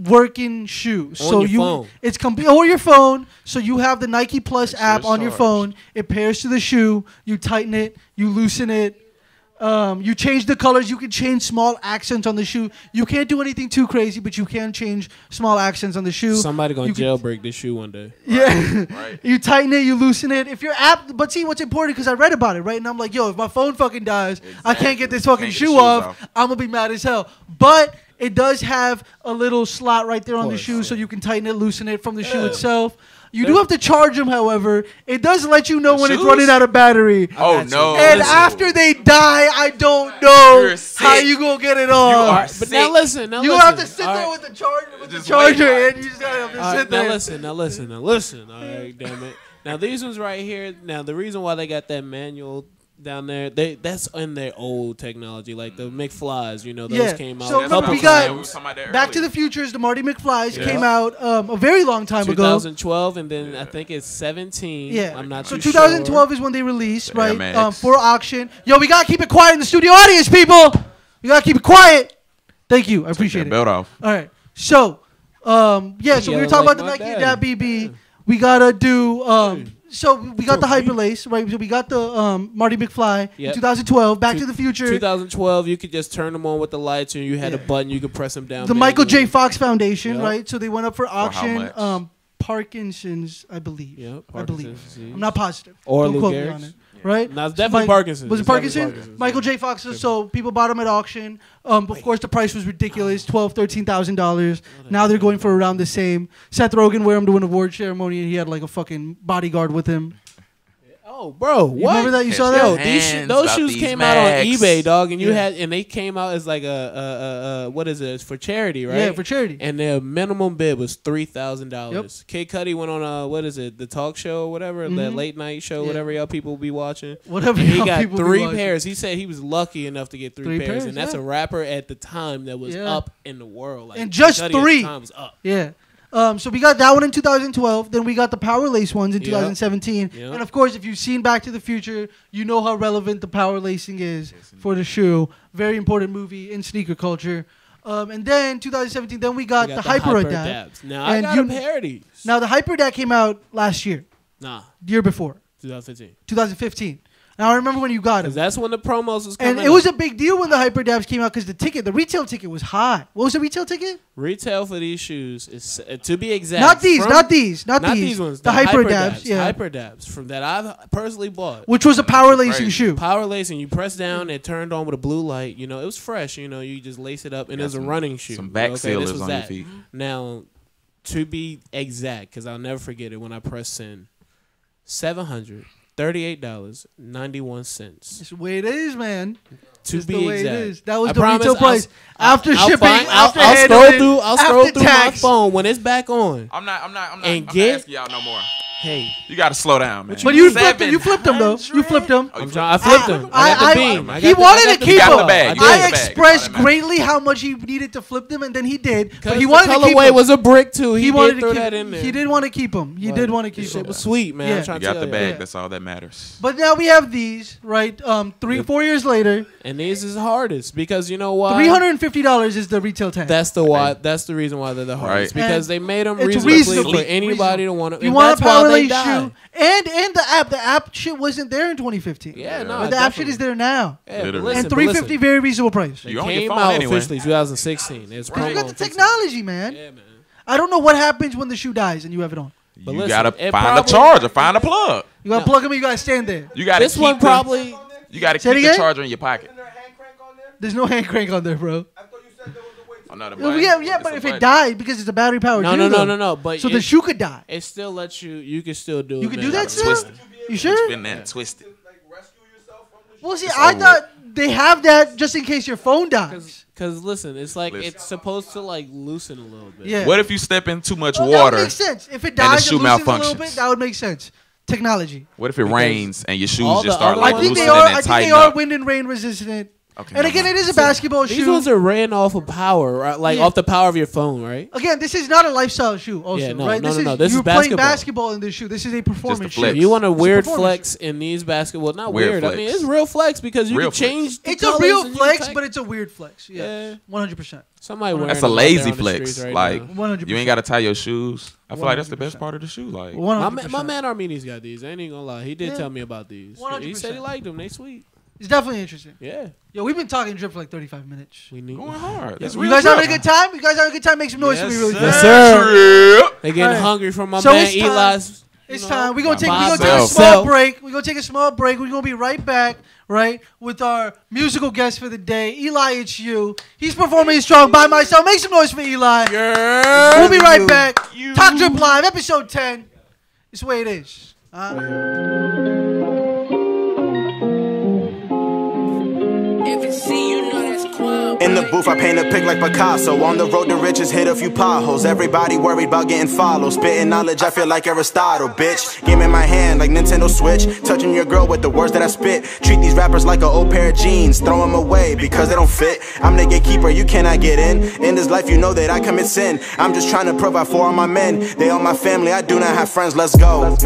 working shoe. So your phone. it's complete or your phone. So you have the Nike Plus Make sure app it's on your charged. phone. It pairs to the shoe. You tighten it. You loosen it. You change the colors. You can change small accents on the shoe. You can't do anything too crazy, but you can change small accents on the shoe. Somebody gonna You can- jailbreak this shoe one day. Yeah, Right. you tighten it, you loosen it. If your app, but see what's important because I read about it, right? And I'm like, yo, if my phone fucking dies, I can't get this fucking Can't get the shoe shoes off. off. I'm gonna be mad as hell. But it does have a little slot right there on the course, shoe, so yeah. you can tighten it, loosen it from the shoe itself. You do have to charge them, however. It does let you know The when it's shoes? running out of battery. Oh no! And Listen. after they die, I don't know You're how sick. you gonna get it You off. are But sick. now listen. You have to sit all there right? with the charger, Just charger, wait. and you just gotta have to All sit right, there. now listen. All right, damn it. Now these ones right here. Now the reason why they got that manual down there, that's in their old technology, like the McFlys. You know, those Yeah. came out. So a remember, couple we got We was talking about that Back to earlier. the Futures, the Marty McFlys Yeah. came out a very long time ago. 2012, and then I think it's 17. Yeah, I'm not so too 2012 is when they released, The Air right? Max. For auction. Yo, we gotta keep it quiet in the studio audience, people. We gotta keep it quiet. Thank you, I appreciate Take it. that belt off. All right, so so we were Yelling talking like about the my Nike daddy. Adapt BB. We gotta do. So we got the Hyperlace, right? So we got the Marty McFly in Yep. 2012, Back to the Future. 2012, you could just turn them on with the lights, and you had a Yeah. button. You could press them down. The Michael J. manually. Fox Foundation, Yep. right? So they went up for auction. much? Parkinson's, I believe. Yep, I believe. Parkinson's disease. I'm not positive. Or Don't Lou quote me Gehrig's. on it. Right? No, it's definitely Mike- Parkinson's. Was it It's definitely Parkinson? Parkinson's, Michael yeah. J. Fox. So people bought them at auction. Of course, the price was ridiculous, $13,000. Now they're going for around the same. Seth Rogen wear them to an award ceremony, and he had like a fucking bodyguard with him. Oh, bro, You what? remember that? You saw Yo, that? those About shoes these came out on Macs. eBay, dog, and you Yeah. they came out as like a what is it? It's for charity, right? Yeah, for charity. And their minimum bid was $3,000. Kid Cudi went on what is it? The talk show or whatever, that late night show, Yeah. whatever y'all people be watching. Whatever And he y'all got people be 3 watching. pairs. He said he was lucky enough to get 3 pairs, and that's yeah. a rapper at the time that was Yeah. up in the world. Like, And just Kid Cudi at the 3. time was up. Yeah. So we got that one in 2012. Then we got the Power Lace ones in Yep. 2017. Yep. And of course, if you've seen Back to the Future, you know how relevant the power lacing is for the shoe. Very important movie in sneaker culture. And then 2017, then we got the Hyper Adapt. Now And I got you- a pair of these. Now the Hyper Adapt came out last year, Nah, year before, 2015. 2015. Now I remember when you got Because it. that's when the promos was coming And it was up. a big deal when the Hyper Adapts came out because the retail ticket was high. What was the retail ticket? Retail for these shoes is to be exact. Not these, from- not these, not not these. these ones. The Hyper Adapts, yeah. Hyper Adapts from that I've personally bought. Which was a power lacing Crazy. shoe. Power lacing, you press down, it turned on with a blue light. You know, it was fresh. You know, you just lace it up, and it was a running shoe. Some back this sealers was on your that. feet. Now, to be exact, because I'll never forget it when I pressed send, $738.91. It's the way it is, man. To It's be the way exact, it is. That was I the promise retail price I'll- after I'll shipping, find- after I'll scroll handling, through. I'll scroll after through my tax. phone when it's back on. I'm not And get- asking y'all no more. Hey, You got to slow down, man. But you flipped him. You flipped him though. You flipped him. Oh, you I flipped him. I got the beam. I he got the- wanted I got to the keep You got him. the bag. You I got the bag. expressed Automatic. greatly how much he needed to flip them, and then he did. But he the wanted to keep colorway him. was a brick too. He, wanted did to throw keep. that in there. He did want to keep him. He did want to keep Shit him. was sweet, man. Yeah. I'm trying You to got tell the you. bag. Yeah. That's all that matters. But now we have these, right? 4 years later, And these is hardest because you know why? $350 is the retail tag. That's the why. That's the reason why they're the hardest Right. because And they made them it's reasonably reasonable. for anybody to want to. you want a that's why power they lace die. shoe, and the app. The app shit wasn't there in 2015. Yeah, no. But the app shit is there now, Yeah, but Literally. listen, and $350 very reasonable price. It You on your came phone out anyway. officially 2016. It's Because you got the promo. technology, man. Yeah, man. I don't know what happens when the shoe dies and you have it on. But You listen, got to it find probably- a charger, find a plug. You gotta No. plug them. You gotta stand there. You got to This one probably. You got to Say it keep the again? charger in your pocket. There's no hand crank on there, bro. Oh, no, the Yeah, button. yeah, It's but a if it button. died because it's a battery powered No, shoe, no, no, though. no, no. But So the shoe could die. it still lets you. You can still do it. You can do man. that still. Twist it. You sure? Spin that and twist it. Well, see, It's I over thought they have that just in case your phone dies. Because listen, it's like Listen. it's supposed to like loosen a little bit. Yeah. What if you step in too much Well, that water? would make sense. If it the dies shoe and loosens a little malfunctions? bit, that would make sense. Technology. What if it rains and your shoes all just the start other like I think loosening they are. and I think they tighten are up? wind and rain resistant. Okay, And never again, mind. it is a basketball These shoe. ones are ran off of power, right? Like Yeah. off the power of your phone, right? Again, this is not a lifestyle shoe. Also, Yeah, no, right? no, This no, is no. This you're is playing basketball. basketball in this shoe. This is a performance flex. shoe. If you want a It's weird performance flex in these basketball, not Weird weird. I flex. mean, it's real flex because you Real can change. the It's a colors real and you flex, can but it's a weird flex. Yeah, Yeah. 100%. somebody wearing That's a them out there lazy on the flex. streets right Like now. 100%. you ain't got to tie your shoes. I feel like that's the 100%. best part of the shoe. Like 100%. My man Armini's got these. I ain't even gonna lie. He did Yeah. tell me about these. He said he 100%. liked them. They sweet. It's definitely interesting. Yeah. Yo, we've been talking drip for like 35 minutes. We need Going hard. That's You real guys drip. having a good time? You guys having a good time? Make some noise for me really Yes, fast. sir. They getting Alright. hungry from my So man it's time. Eli's. It's you know, time. We're gonna take by a myself. small break. We're gonna take a small break. We're gonna be right back, right, with our musical guest for the day, Eli. It's you. He's performing his song By Myself. Make some noise for Eli. Yeah. We'll be right back. Talk Drip Live, episode 10. It's the way it is. In the booth, I paint a pic like Picasso. On the road to riches, hit a few potholes. Everybody worried about getting followed. Spitting knowledge, I feel like Aristotle, bitch. Game in my hand like Nintendo Switch. Touching your girl with the words that I spit. Treat these rappers like an old pair of jeans. Throw them away because they don't fit. I'm the gatekeeper, you cannot get in. In this life, you know that I commit sin. I'm just trying to provide for all my men. They all my family, I do not have friends, let's go.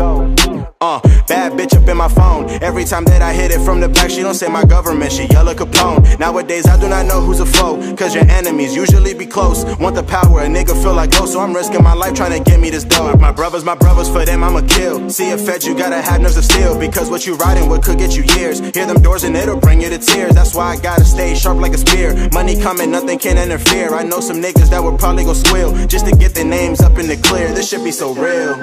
Bad bitch up in my phone. Every time that I hit it from the back, she don't say my government, she yell a Capone. Nowadays I do not know who's a foe, cause your enemies usually be close. Want the power, a nigga feel like ghost, so I'm risking my life trying to get me this dough. My brothers, for them I'ma kill. See a fed, you gotta have nerves of steel, because what you riding with could get you years. Hear them doors and it'll bring you to tears. That's why I gotta stay sharp like a spear. Money coming, nothing can interfere. I know some niggas that would probably go squeal just to get their names up in the clear. This should be so real.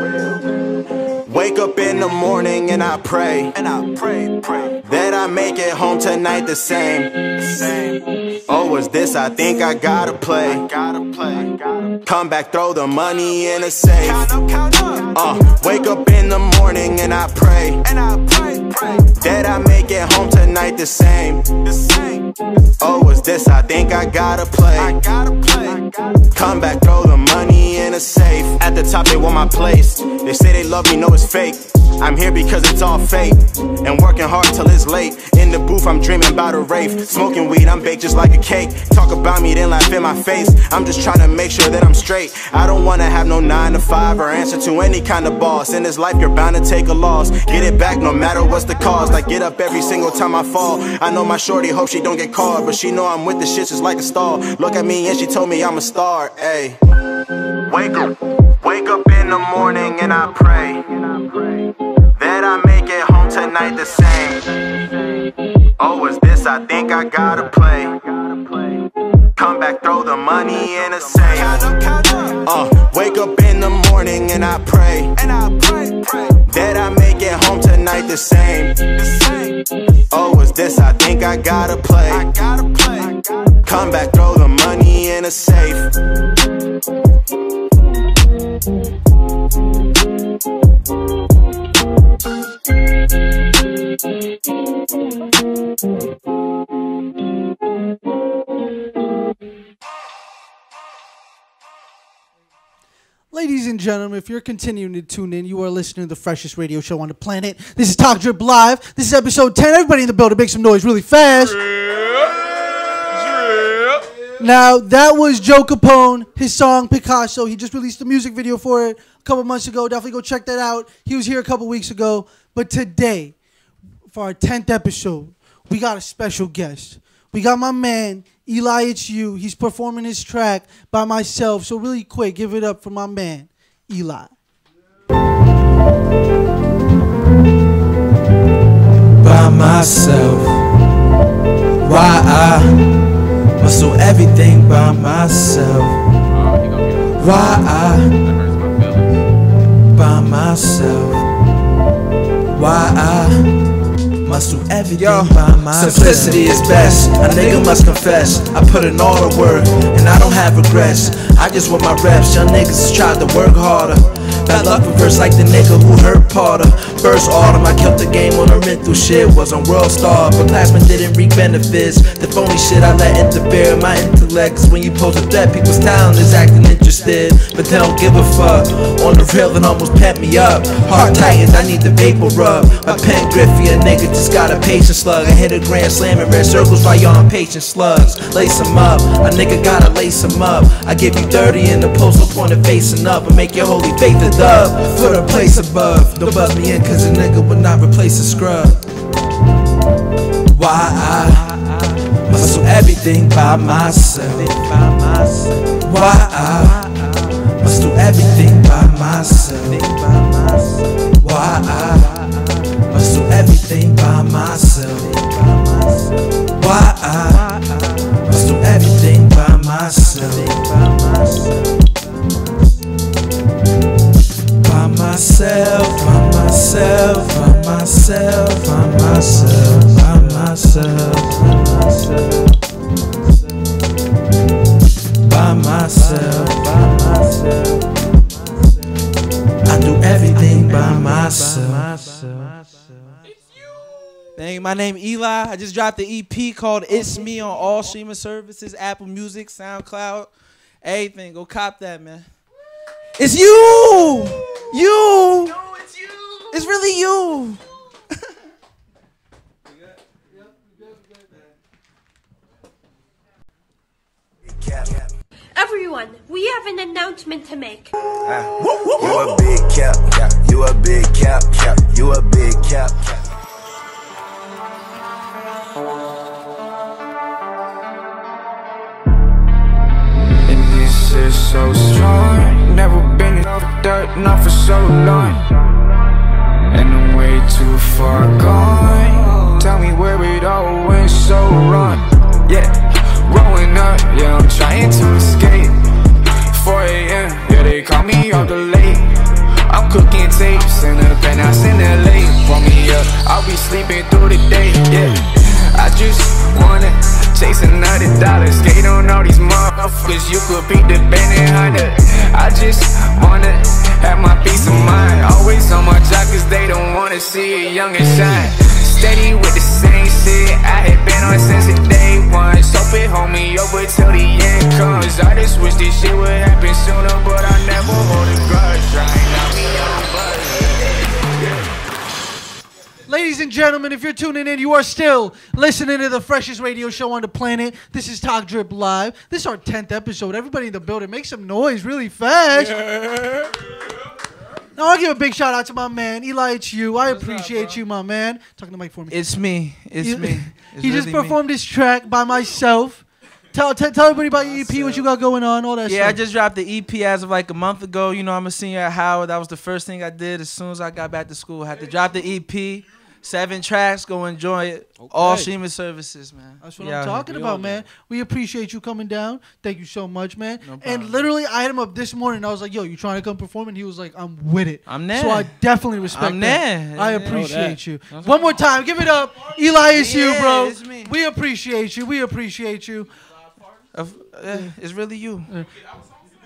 Wake up in the morning and I pray, that I make it home tonight the same. Oh, was this? I think I gotta play. Come back, throw the money in a safe. Wake up in the morning and I pray, that I make it home tonight the same. Oh, was this? I think I gotta play. Come back, throw the money in a safe. At the top, they want my place. They say they love me, know it's fake. I'm here because it's all fate, and working hard till it's late. In the booth, I'm dreaming about a rave. Smoking weed, I'm baked just like a cake. Talk about me, then laugh in my face. I'm just trying to make sure that I'm straight. I don't wanna have no 9 to 5 or answer to any kind of boss. In this life, you're bound to take a loss. Get it back no matter what's the cost. I get up every single time I fall. I know my shorty hope she don't get caught, but she know I'm with the shit just like a star. Look at me and she told me I'm a star, ayy. Wake up in the morning and I pray, that I make it home tonight the same. Oh, was this? I think I gotta play. Come back, throw the money in a safe. Wake up in the morning and I pray, that I make it home tonight the same. Oh, was this? I think I gotta play. Come back, throw the money in a safe. Ladies and gentlemen, if you're continuing to tune in, you are listening to the freshest radio show on the planet. This is Talk Drip Live. This is episode 10. Everybody in the building, make some noise really fast. Now, that was Joe Capone, his song Picasso. He just released a music video for it a couple months ago. Definitely go check that out. He was here a couple weeks ago. But today, for our 10th episode, we got a special guest. We got my man, Eli, It's You. He's performing his track By Myself. So really quick, give it up for my man, Eli. By myself, why I must do everything by myself. Why I by myself. Why I must do everything by myself. Simplicity is best, a nigga must confess. I put in all the work, and I don't have regrets. I just want my reps, young niggas tried to work harder. Bad luck reverse like the nigga who hurt Potter. First autumn, I killed the game on a mental shit. Was on World Star, but Glassman didn't reap benefits. The phony shit I let interfere in my intellect. Cause when you pose a threat, people's talent is acting interested, but they don't give a fuck. On the rail that almost pent me up. Heart tightens, I need the vapor rub. My pen griffy, a nigga just got a patience slug. I hit a grand slam in red circles while y'all on patient slugs. Lace them up, a nigga gotta lace them up. I give you 30 in the post, no point of facing up. And make your holy faith a dub. Put a place above. Don't buzz me in cause a nigga would not replace a scrub. Why I must do everything by myself. Why I must do everything by myself. Why I must do everything by myself. By myself. I do everything by myself. Dang, my name Eli. I just dropped the EP called It's Me on all streaming services, Apple Music, SoundCloud, everything. Go cop that, man. It's you! You! No, it's you! It's really you! Everyone, we have an announcement to make. You a big cap, you a big cap, you a big cap. And this is so strong. Never been in the dirt, not for so long. And I'm way too far gone. Tell me where it all went so wrong. Yeah, growing up, yeah, I'm trying to escape. 4 a.m., yeah, they call me off the late. I'm cooking tapes in the penthouse in LA. For me up, I'll be sleeping through the day, yeah. I just wanna chase another dollar. Skate on all these motherfuckers, you could beat the band and Honda. I just wanna have my peace of mind. Always on my job cause they don't wanna see a youngin' shine. Steady with the same shit I had been on since the day one. So it hold me over till the end comes. I just wish this shit would happen sooner, but I never hold a grudge. Trying out me on buzz. Ladies and gentlemen, if you're tuning in, you are still listening to the freshest radio show on the planet. This is Talk Drip Live. This is our 10th episode. Everybody in the building, make some noise really fast. Yeah. Now, I'll give a big shout out to my man, Eli, it's you. I appreciate you, my man. Talking to Mike for me. It's me. It's me. It's he just performed this track by myself. Tell everybody about your EP, what you got going on, all that stuff. Yeah, I just dropped the EP as of like a month ago. You know, I'm a senior at Howard. That was the first thing I did as soon as I got back to school. I had to drop the EP. 7 tracks, go enjoy it. Okay. All streaming services, man. That's what I'm talking about, man. We appreciate you coming down. Thank you so much, man. No problem. And literally, I hit him up this morning. I was like, yo, you trying to come perform? And he was like, I'm with it. I'm there. So I definitely respect that. I appreciate you. One more time. Give it up. Eli, it's you, bro. It's me. We appreciate you. We appreciate you. It's really you.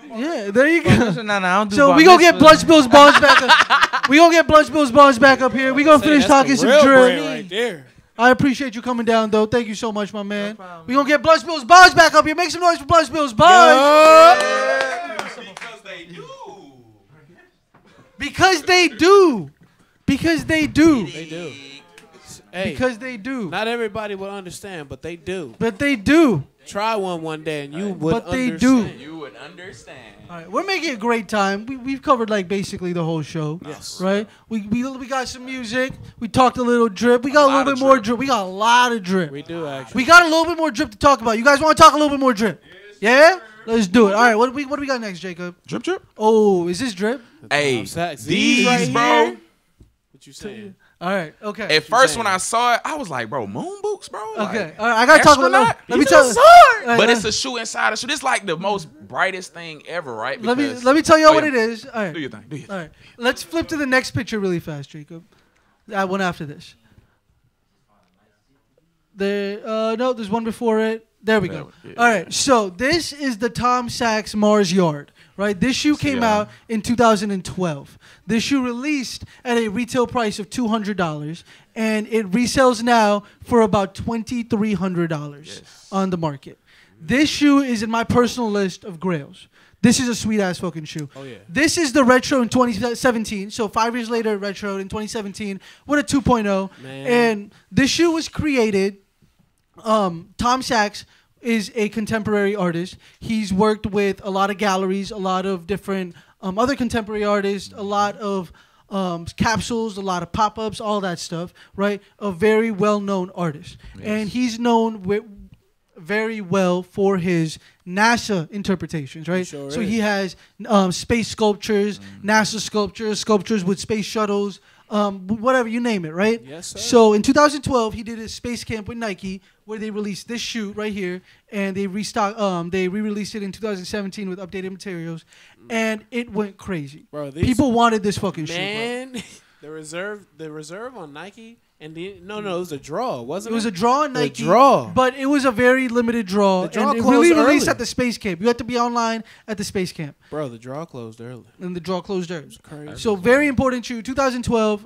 Yeah, there you go. No, I don't do so we gonna get Blood Spills Bonds back up. We gonna get Blood Spills Bonds back up here. We gonna finish talking some drip. Right there. I appreciate you coming down, though. Thank you so much, my man. No we gonna get Blood Spills Bonds back up here. Make some noise for Blood Spills Bonds. Yeah. Because they do. Because they do. Because they do. They do. Hey, because they do. Not everybody will understand, but they do. But they do. Try one day and you would but they understand. Do. You would understand. All right, we're making a great time. We've covered like basically the whole show. Yes. Right? We got some music. We talked a little drip. We got a little bit more drip. We got a lot of drip. We do actually. We got a little bit more drip to talk about. You guys want to talk a little bit more drip? Yes. Yeah? Let's do it. All right, what do we got next, Jacob? Drip. Oh, is this drip? Hey, these right bro. Here? What you saying? All right, okay. At first, when I saw it, I was like, bro, moon boots, bro. Okay, like, all right, I gotta talk about. Let me tell you. But it's a shoe inside a shoe. This is like the most brightest thing ever, right? Because, let me tell you what it is. All right. Do your thing. All right. Let's flip to the next picture really fast, Jacob. That one after this. No, there's one before it. There we go. Yeah. All right. So this is the Tom Sachs Mars Yard. Right, this shoe came out in 2012. This shoe released at a retail price of $200, and it resells now for about $2,300 on the market. This shoe is in my personal list of grails. This is a sweet ass fucking shoe. Oh yeah. This is the retro in 2017. So 5 years later, retro in 2017 with a 2.0. Man. And this shoe was created. Tom Sachs is a contemporary artist. He's worked with a lot of galleries, a lot of different other contemporary artists, a lot of capsules, a lot of pop-ups, all that stuff, right? A very well-known artist. Yes. And he's known very well for his NASA interpretations, right? Sure so is. he has space sculptures, NASA sculptures with space shuttles, whatever, you name it, right? Yes, sir. So in 2012, he did a space camp with Nike where they released this shoe right here, and they re-released it in 2017 with updated materials, and it went crazy. Bro, people wanted this fucking shoe, man. The reserve on Nike And no, it was a draw, wasn't it? It was a draw in Nike. A draw. But it was a very limited draw. The draw and it closed really released early. at the Space Camp. You had to be online at the Space Camp. Bro, the draw closed early. And the draw closed early. Crazy. So very important shoe. 2012.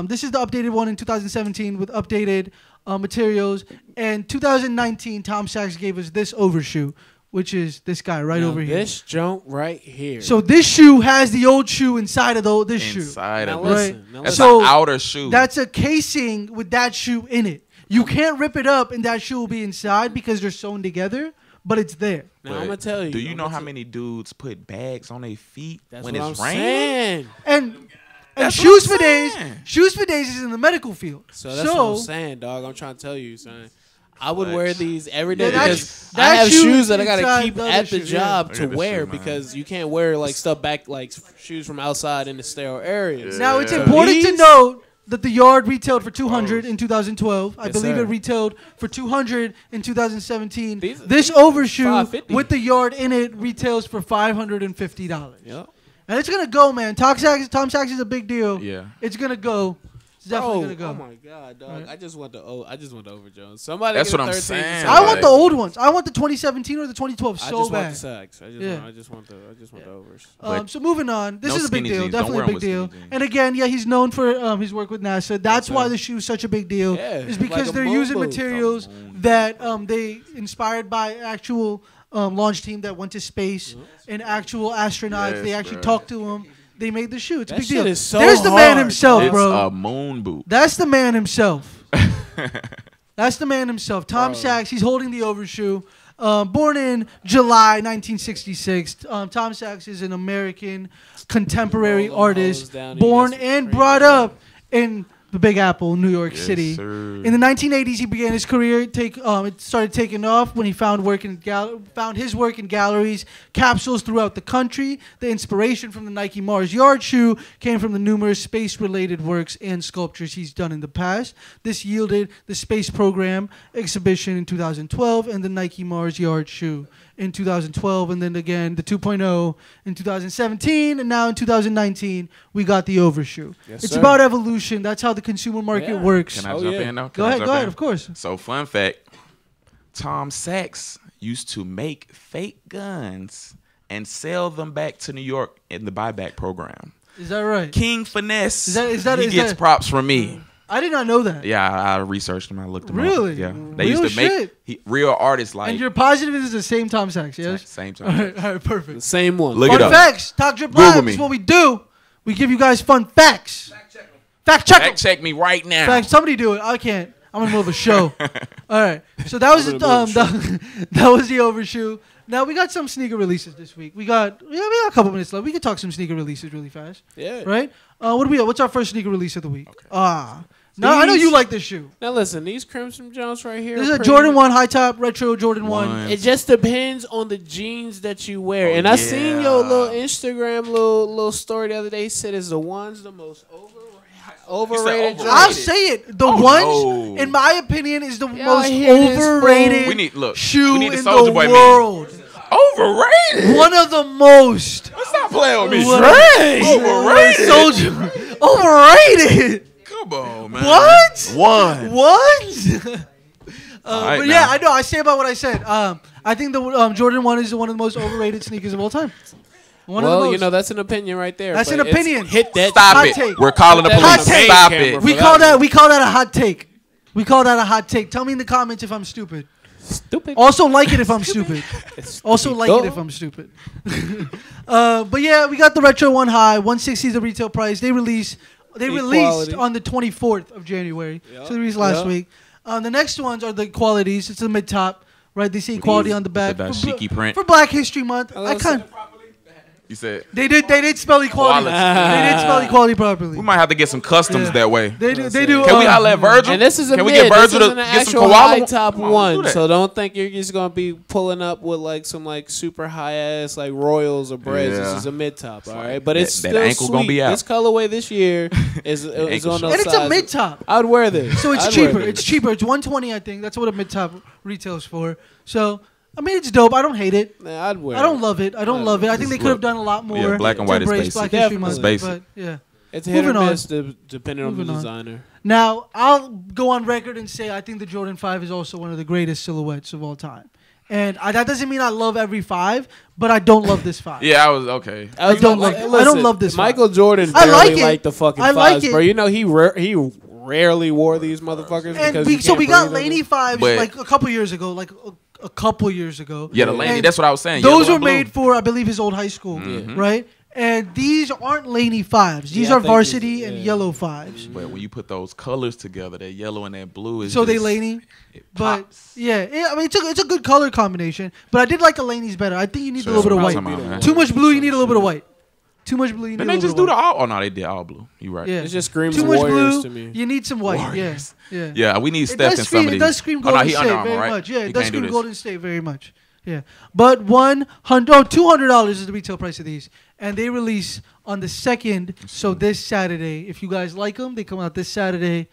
This is the updated one in 2017 with updated materials. And 2019, Tom Sachs gave us this overshoe, which is this guy right over here. This joint right here. So this shoe has the old shoe inside of this shoe. Inside of Now it. listen, now That's So an outer shoe. That's a casing with that shoe in it. You can't rip it up and that shoe will be inside because they're sewn together, but it's there. Now I'm gonna tell you. Do you know how many dudes put bags on their feet That's when what it's I'm raining? saying. And That's Shoes what for I'm Days, saying. Shoes for Days is in the medical field. So that's what I'm saying, dog. I'm trying to tell you, son. I would wear these every day Yeah, that- because that I have shoe shoes is that I gotta inside keep the other at the shoe, job yeah. to Look at the wear shoe, man. because you can't wear like stuff back like shoes from outside in the sterile areas. Now it's Yeah. important to These- note that the yard retailed for 200 in 2012. I Yes, believe sir. it retailed for 200 in 2017. These- This these overshoe $550. with the yard in it retails for $550. Yep. And it's gonna go, man. Tom Sachs is a big deal. Yeah. It's gonna go. It's definitely gonna go. Oh my god, dog! I just want the over Jones. Somebody. That's get a what I'm 13%. saying. I want the old ones. I want the 2017 or the 2012 I so just bad. want the sacks. I just want the overs. But So moving on, this no is a big skinny deal, jeans. Don't definitely wear a 'em big with deal. skinny jeans. And again, yeah, he's known for his work with NASA. That's why the shoe is such a big deal. Yeah, is because like a they're moon using boot. materials that they inspired by actual launch team that went to space and actual astronauts. Yes, they actually bro. talked to them. They made the shoe. It's a That big shit deal. is so There's the man hard, himself, It's bro. a moon boot. That's the man himself. That's the man himself. Tom Sachs. He's holding the overshoe. Born in July 1966. Tom Sachs is an American contemporary Roll them artist, hoes down and born you got some and cream. brought up in the Big Apple, New York Yes, City. sir. In the 1980s, he began his career. It started taking off when he found his work in galleries, capsules throughout the country. The inspiration from the Nike Mars Yard shoe came from the numerous space-related works and sculptures he's done in the past. This yielded the Space Program exhibition in 2012 and the Nike Mars Yard shoe in 2012, and then again the 2.0 in 2017, and now in 2019 we got the overshoe. Yes, It's sir. about evolution. That's how the consumer market Yeah. works. Can I Oh, jump yeah. in now? Can Go I ahead, jump go ahead, in? of course. So, fun fact: Tom Sachs used to make fake guns and sell them back to New York in the buyback program. Is that right? King Finesse. Is that- he is gets that- props from me. I did not know that. Yeah, I researched him. I looked him Really? up. Yeah, they Real used to make shit. real artists like And you're positive this is the same Tom Sachs, yes? same All time. right, all right, perfect. The same one. Look Fun it up. facts. Talk Drip Google Live. me. This is what we do. We give you guys fun facts. Fact check 'em. Fact check me right now. Facts. Somebody do it. I can't. I'm in the middle of a show. All right. So that was that was the overshoe. Now we got some sneaker releases this week. We got a couple minutes left. We can talk some sneaker releases really fast. Yeah. Right? What do we have? What's our first sneaker release of the week? No, I know you like this shoe. Now listen, these Crimson Jones right here. This is a pretty Jordan much- 1 high top retro Jordan 1. It just depends on the jeans that you wear. And I seen your little Instagram little story the other day. Said it's the ones the most overrated. I'll say it. The Oh, ones, no. in my opinion, is the Y'all most hear this, bro? overrated We need look. shoe we need the in Soulja the Boy world. meme. Overrated. One of the most. Stop playing with me. One- Overrated. Soldier. Overrated. Come on, man. What? One. What? right, But yeah, now. I know. I say about what I said. I think the Jordan 1 is one of the most overrated sneakers of all time. One of the Well, most. you know that's an opinion right there. That's but an it's- opinion. Hit that. Stop Hot it. take. We're calling the Hot police. take. Stop Camera it. for we that call one. that a hot take. We call that a hot take. Tell me in the comments if I'm stupid. Stupid. Also like it if I'm stupid. Also like it if I'm stupid. But yeah, we got the Retro 1 high. 160 is the retail price. They released Equality. on the 24th of January. Yep. So they released last Yep. week. The next ones are the qualities. It's the mid top, right? They say equality on the back. the dashiki print. For Black History Month. I kind You said they did spell equality. Quality. They did spell equality properly. we might have to get some customs Yeah. that way. They do. Can we holler at Virgil? And this is a Can we mid. get Virgil This to isn't an get some actual koala? high top Come on, one. do that. So don't think you're just gonna be pulling up with like some like super high ass like Royals or Breads. Yeah. This is a mid top, all right. But it's that still ankle sweet. gonna be out. This colorway this year is ankle on those And it's a sizes. mid top. I would wear this. So it's I'd wear cheaper. this. It's cheaper. It's $120, I think. That's what a mid top retails for. So I mean, it's dope. I don't hate it. Nah, I'd wear I don't love it. I don't love it. I think they could have Look, done a lot more. yeah, black and to white is embrace basic. Black History Definitely. Month. It's basic. But yeah. It's a hit or Moving on. miss depending on the Moving on. designer. Now, I'll go on record and say I think the Jordan 5 is also one of the greatest silhouettes of all time. And that doesn't mean I love every 5, but I don't love this 5. Yeah, I was okay. I don't love this 5. Michael Jordan I like barely it. liked the fucking I like 5s, it. bro. You know, he rarely wore these motherfuckers. And because we got Laney 5s But- like a couple years ago, Yeah, the Laney. And That's what I was saying. Those Yellow were and blue. made for, I believe, his old high school, right? And these aren't Laney 5s. These Yeah, I are think varsity these- and yeah. yellow 5s. But when you put those colors together, that yellow and that blue is So they just- Laney. it But pops. yeah, I mean it's a good color combination. But I did like the Laneys better. I think you need So a little bit of that's white. what I'm talking about, Too man. much blue, you need a little bit of white. Too much blue, you need Then a they little just bit do of the white. all. Oh no, they did all blue. You right. Yeah. It just screams Too much Warriors blue, to me. you need some white. Warriors. Yeah. Yeah, we need It Steph does and scream, some of it these. does scream Oh, no, Golden he State Under Armour, very right? much. Yeah, He it does can't do scream this. Golden State very much. Yeah. But $200 is the retail price of these. And they release on the 2nd, so this Saturday. If you guys like them, they come out this Saturday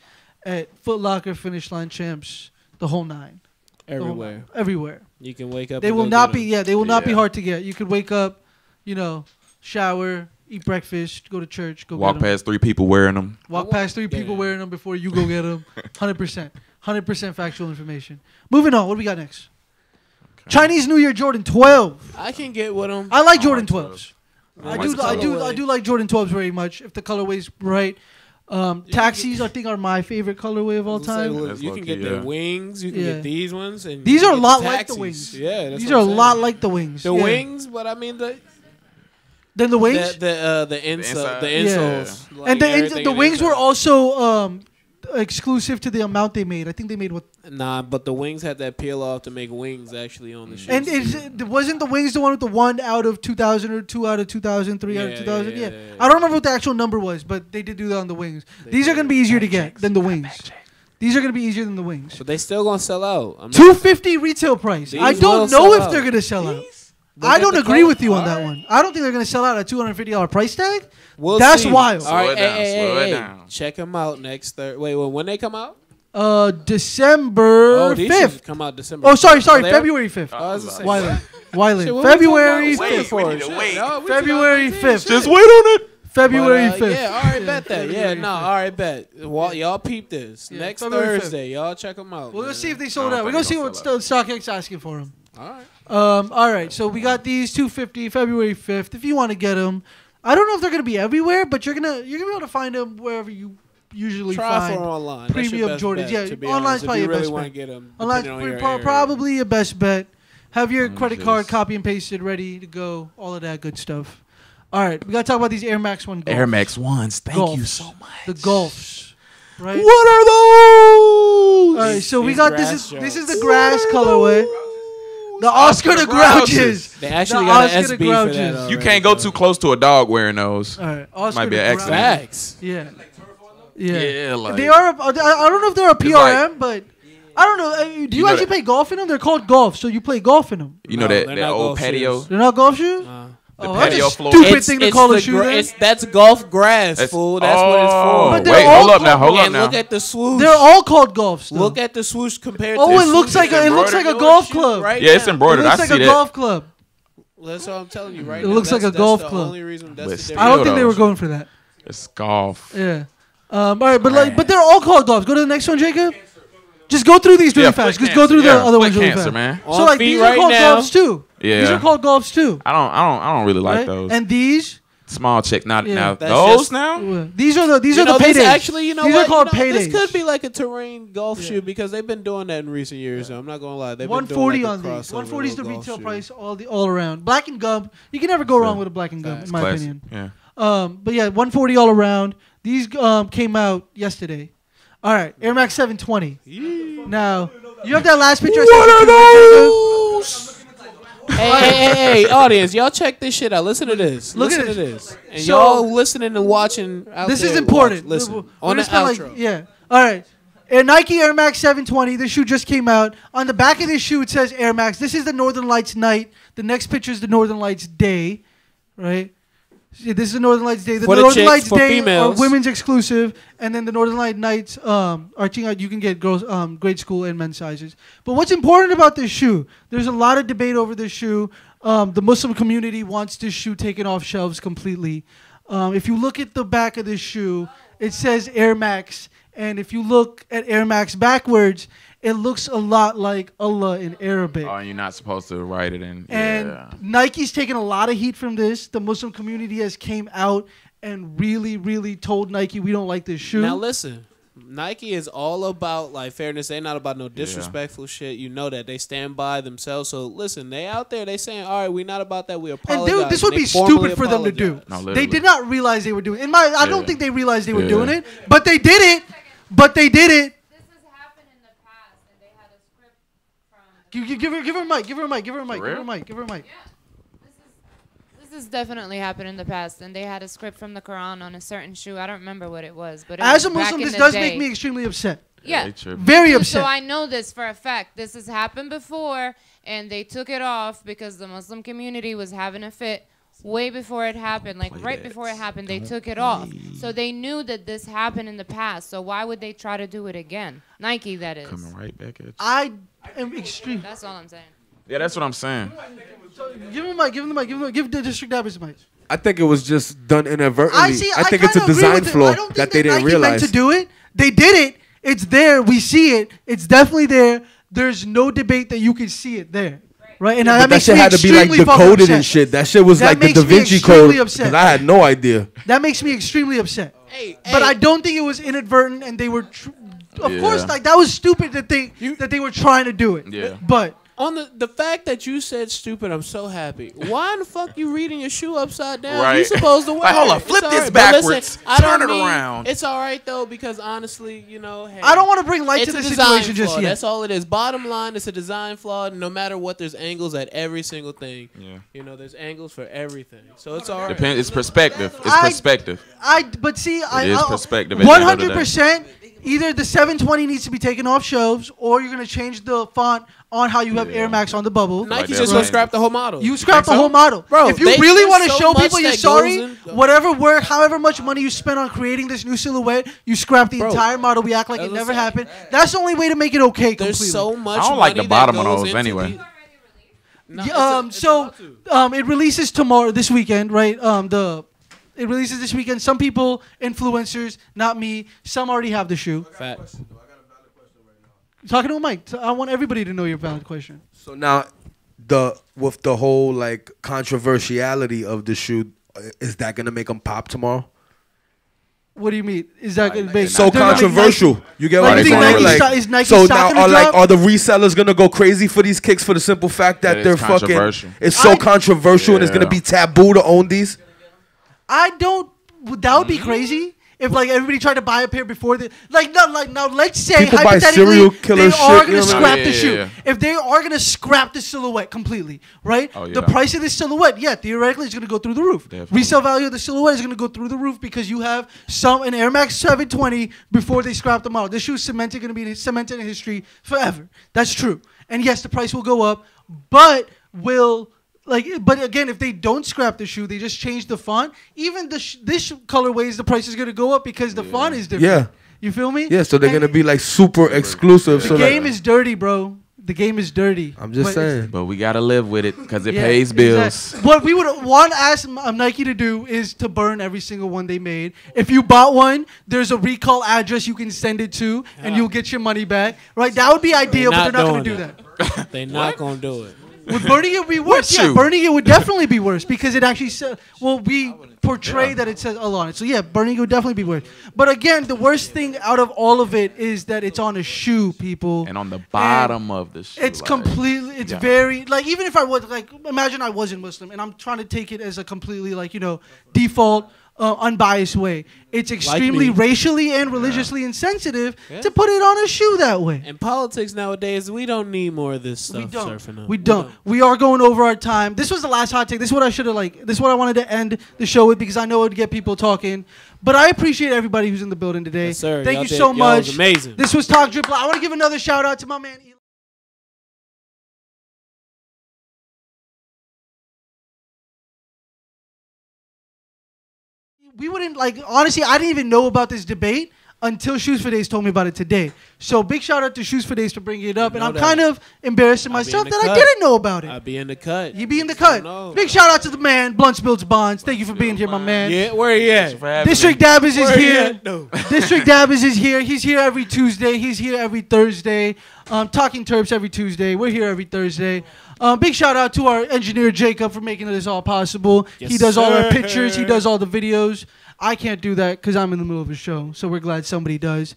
at Foot Locker, Finish Line Champs, the whole 9. The whole Everywhere. 9. Everywhere. You can wake up. They and will go not get be. 'em. Yeah, they will not be Yeah. hard to get. You could wake up, shower, eat breakfast, go to church, go Walk get 'em. past 3 people wearing them. Walk past 3 people Yeah. wearing them before you go get them. 100% factual information. Moving on. What do we got next? Chinese New Year Jordan 12. I can get with them. I like Jordan 12s. I What's do. the I do like Jordan 12s very much. If the colorway's right. Taxis, I think, are my favorite colorway of all time. That's You can low-key, get the yeah. wings. You can Yeah. get these ones. And These you are can a get lot the like the taxis. wings. Yeah, that's These what are a I'm saying. lot like the wings. The yeah. wings, but I mean the wings. the inside. insoles. Yeah. Like And everything the in wings were inside. also exclusive to the amount they made. I think they made what. Nah, but the wings had that peel off to make wings actually on the shoes. And wasn't the wings the one with the 1 out of 2000 or 2 out of 2000, 3 out of Yeah, 2000? yeah, Yeah. yeah, yeah. I don't remember what the actual number was, but they did do that on the wings. These are going to be easier to get than the wings. These are going to be easier than the wings. But they still gonna sell out. I'm not- $250 retail price. These I will don't know sell if out. they're going to sell out. Look I at don't the agree color. with you on that one. I don't think they're going to sell out at $250 price tag. We'll That's see. wild. All right, Slow it down, slow it hey. down. Check them out next Thursday. Wait, when they come out? December Oh, these should 5th. come out December. Oh, sorry, They're- February 5th. I was gonna say, Wyland. Shit, Wyland. what we February talking about? 5th. We need to wait. No, we February 2019. 5th. Just wait on it. February But, 5th. Yeah, all right, bet that. Yeah, no, all right, bet. Well, y'all peep this. Yeah, Next February 5th. Thursday, y'all check them out. We'll man. see if they I sold don't out. We're think going to they see gonna what StockX asking for them. All right. All right, so we got these $250 February 5th. If you want to get them, I don't know if they're going to be everywhere, but you're gonna be able to find them wherever you usually Try find for online. That's premium your best Jordans. bet, Yeah, to be online's honest, probably if you your really best want to bet. get them. Online probably your best bet. Have your credit card just- copy and pasted ready to go. All of that good stuff. All right, we got to talk about these Air Max 1 Golf. Air Max 1s. Thank you Golfs. so much. The Golfs. Right? What are those? All right, so we These got grass this is joints. the grass colorway. The Oscar the Grouches. They actually The got Oscar an the SB for that. Grouches. You can't go too close to a dog wearing those. All right, Oscar Might be the an Grouches. accident. Facts. Yeah. Yeah. Yeah, like They are. I don't know if they're a PRM, like- but I don't know. Do you know actually that- play golf in them? They're called golf, so you play golf in them. you know No, that they're that not old golf patio. shoes. They're not golf shoes. The Oh, that's patio a floor. stupid thing to call a shoe. then. That's golf grass, That's- fool. That's what it's Oh, for. But they're wait, all hold up now, called- hold up And now. look at the swoosh. They're all called golfs. Though. Look at the swoosh compared to Oh, the it looks swoosh like a embroidered. golf club. Right Yeah, it's now. It embroidered. looks I like see a that. golf club. That's what I'm telling you right It now. looks like a That's golf the club. only reason that's But the still, I don't difference. think they though. were going for that. It's golf. Yeah. All right, but they're all called golfs. Go to the next one, Jacob. Just go through these really fast. Just go through the other ones really cancer, fast. man. So On like feet these right are called now. golfs too. Yeah. These are called golfs too. I don't really like Right? those. And these. Small check. Now Yeah. That's those just- now. These are the You paydays. know, this actually, you know These what? are called You know, paydays. This could be like a terrain golf shoe because they've been doing that in recent years. So I'm not gonna lie. They've been 140 doing on like a these. crossover 140 is the little golf retail shoe. price all around. Black and gum. You can never go wrong with a black and gum, in my Classic. opinion. Yeah. But yeah, 140 all around. These came out yesterday. All right, Air Max 720. Now you have that last picture. What are those? Hey, audience, y'all check this shit out. Listen to this. Look Listen at to this. this. And So- y'all listening and watching out This there, is important. Listen. We're On gonna the spend, outro. yeah. All right. Nike Air Max 720. This shoe just came out. On the back of this shoe, it says Air Max. This is the Northern Lights night. The next picture is the Northern Lights day, right? Yeah, this is the Northern Lights day. The For the Northern chicks, Lights for day females. are women's exclusive, and then the Northern Light nights are you can get girls, grade school and men's sizes. But what's important about this shoe? There's a lot of debate over this shoe. The Muslim community wants this shoe taken off shelves completely. If you look at the back of this shoe, it says Air Max, and if you look at Air Max backwards, it looks a lot like Allah in Arabic. Oh, and you're not supposed to write it in. And Nike's taken a lot of heat from this. The Muslim community has came out and really, really told Nike, we don't like this shoe. Now listen, Nike is all about like fairness. They're not about no disrespectful shit. You know that. They stand by themselves. So listen, they out there, they saying, all right, we're not about that. We apologize. And dude, this would be stupid for them to do. No, they did not realize they were doing it. I don't think they realized they were doing it, but they did it. But they did it. Give her a mic. Give her a mic. Give her a mic. Give her a mic. Give her a mic. This has definitely happened in the past, and they had a script from the Quran on a certain shoe. I don't remember what it was, but it as was a Muslim, back in this the does day. make me extremely upset. Yeah, very upset. So I know this for a fact. This has happened before, and they took it off because the Muslim community was having a fit way before it happened. Like right before it happened, they took it off. So they knew that this happened in the past. So why would they try to do it again? Nike, that is. Coming right back at you. I am extreme. That's all I'm saying. Yeah, that's what I'm saying. Give him the mic. Give him the mic. Give the district Dabbers the mic. I think it was just done inadvertently. I think it's a design flaw that they didn't realize. Meant to do it. They did it. It's there. We see it. It's definitely there. There's no debate that you can see it there. Right? And that shit had to be like decoded and shit. That shit was like the Da Vinci Code. Because I had no idea. That makes me extremely upset. But I don't think it was inadvertent, and they were, of course, like that was stupid that they were trying to do it. Yeah. But on the fact that you said stupid, I'm so happy. Why in the fuck you reading your shoe upside down? Right. You supposed to wear Like, hold it. on, flip It's this all right. But backwards, listen, I turn don't it mean- around. It's all right though, because honestly, you know, hey, I don't want to bring light it's to a the design situation just flaw. yet. That's all it is. Bottom line, it's a design flaw. No matter what, there's angles at every single thing. Yeah. You know, there's angles for everything. So it's all right. Depends. It's perspective. It's perspective. But see, It is perspective at the end of the day. 100%. Either the 720 needs to be taken off shelves, or you're gonna change the font on how you have Air Max on the bubble. Nike's just gonna scrap the whole model. You scrap the Think so? whole model, Bro, if you they- really there's want to so show much people you're that sorry, goes in- whatever work, however much money you spent on creating this new silhouette, you scrap the Bro, entire model. We act like as it I never said, happened. That's the only way to make it okay. There's Completely. so much. I don't like money the bottom that of goes those into anyway. It releases tomorrow, this weekend, right? It releases this weekend. Some people, influencers, not me, some already have the shoe. Facts. Talking to a mic. I want everybody to know your valid question. So now, with the whole like controversiality of the shoe, is that gonna make them pop tomorrow? What do you mean? Is that going to be So controversial? You get what I'm you think saying? Nike Like, is Nike so stock now, gonna drop? are the resellers gonna go crazy for these kicks for the simple fact that It they're is fucking? controversial. It's so controversial, and it's gonna Yeah. be taboo to own these. I don't. That would be crazy if like everybody tried to buy a pair before the now. Let's say People buy hypothetically serial killer they shit, are you gonna know what I scrap mean? the Yeah, shoe. yeah. If they are gonna scrap the silhouette completely, right? Oh, yeah. The price of this silhouette, theoretically, is gonna go through the roof. Definitely. Resale value of the silhouette is gonna go through the roof because you have an Air Max 720 before they scrap the model. This shoe is cemented in history forever. That's true. And yes, the price will go up, but but again, if they don't scrap the shoe, they just change the font. Even this colorways, the price is gonna go up because the font is different. Yeah. You feel me? Yeah, so they're gonna be like super exclusive. The So game like, is dirty, bro. The game is dirty. I'm just But saying. But we gotta live with it because it yeah, pays bills. exactly. What we would want to ask Nike to do is to burn every single one they made. If you bought one, there's a recall address you can send it to, and you'll get your money back. Right? That would be ideal, but they're not going to do that. They're not gonna do it. Would burning it would be worse? Yeah, burning it would definitely be worse because it actually says, we portray that it says Allah on it. So yeah, burning it would definitely be worse. But again, the worst thing out of all of it is that it's on a shoe, people. And on the bottom of the shoe. It's completely, it's very, like, even if I was, like, imagine I wasn't Muslim and I'm trying to take it as a completely, like, default, unbiased way. It's extremely racially and religiously insensitive to put it on a shoe that way. In politics nowadays, we don't need more of this stuff. We don't. Surfing up. We don't. We are going over our time. This was the last hot take. This is what I should have This is what I wanted to end the show with because I know it would get people talking. But I appreciate everybody who's in the building today. Yes, sir. Thank Y'all you did- so y'all much. was amazing. This was Talk Drip Live. I want to give another shout out to my man. We wouldn't honestly, I didn't even know about this debate until Shoes for Days told me about it today. So big shout out to Shoes for Days for bringing it up. And I'm kind of embarrassed to myself that I didn't know about it. I'll be in the cut. You be in the cut. Big shout out to the man, Blunt Spills Bonds. Thank you for being here, my man. Yeah, where he at? District Dabbers is here. No. District Dabbers is here. He's here every Tuesday. He's here every Thursday. Talking Terps every Tuesday. We're here every Thursday. Big shout out to our engineer Jacob for making this all possible. Yes, he does all our sir. pictures. He does all the videos. I can't do that because I'm in the middle of a show. So we're glad somebody does.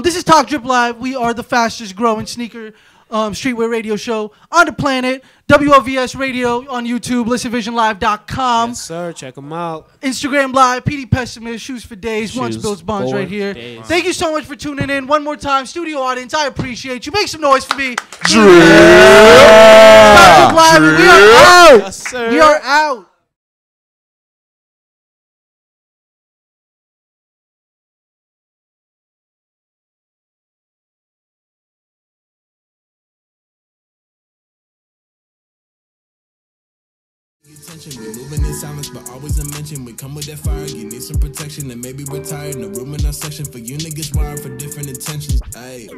This is Talk Drip Live. We are the fastest growing sneaker streetwear radio show on the planet. WLVS Radio on YouTube. ListenVisionLive.com. Yes, sir. Check them out. Instagram Live. PD Pessimist. Shoes for Days. One Shoes Spills Bonds for right here. days. Thank you so much for tuning in. One more time, studio audience. I appreciate you. Make some noise for me. Talk Drip Live. We are out. Yes, sir. We are out. Attention, we moving in silence, but always a mention. We come with that fire, you need some protection, and maybe we're tired. No room in our section for you niggas wired for different intentions. Ayy,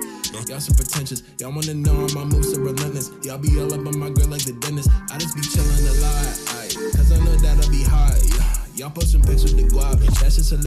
y'all some pretentious. Y'all wanna know how my moves are relentless. Y'all be all up on my girl like the dentist. I just be chillin' a lot, ayy, cause I know that'll be hard. Y'all post some pics with the guap, that's just a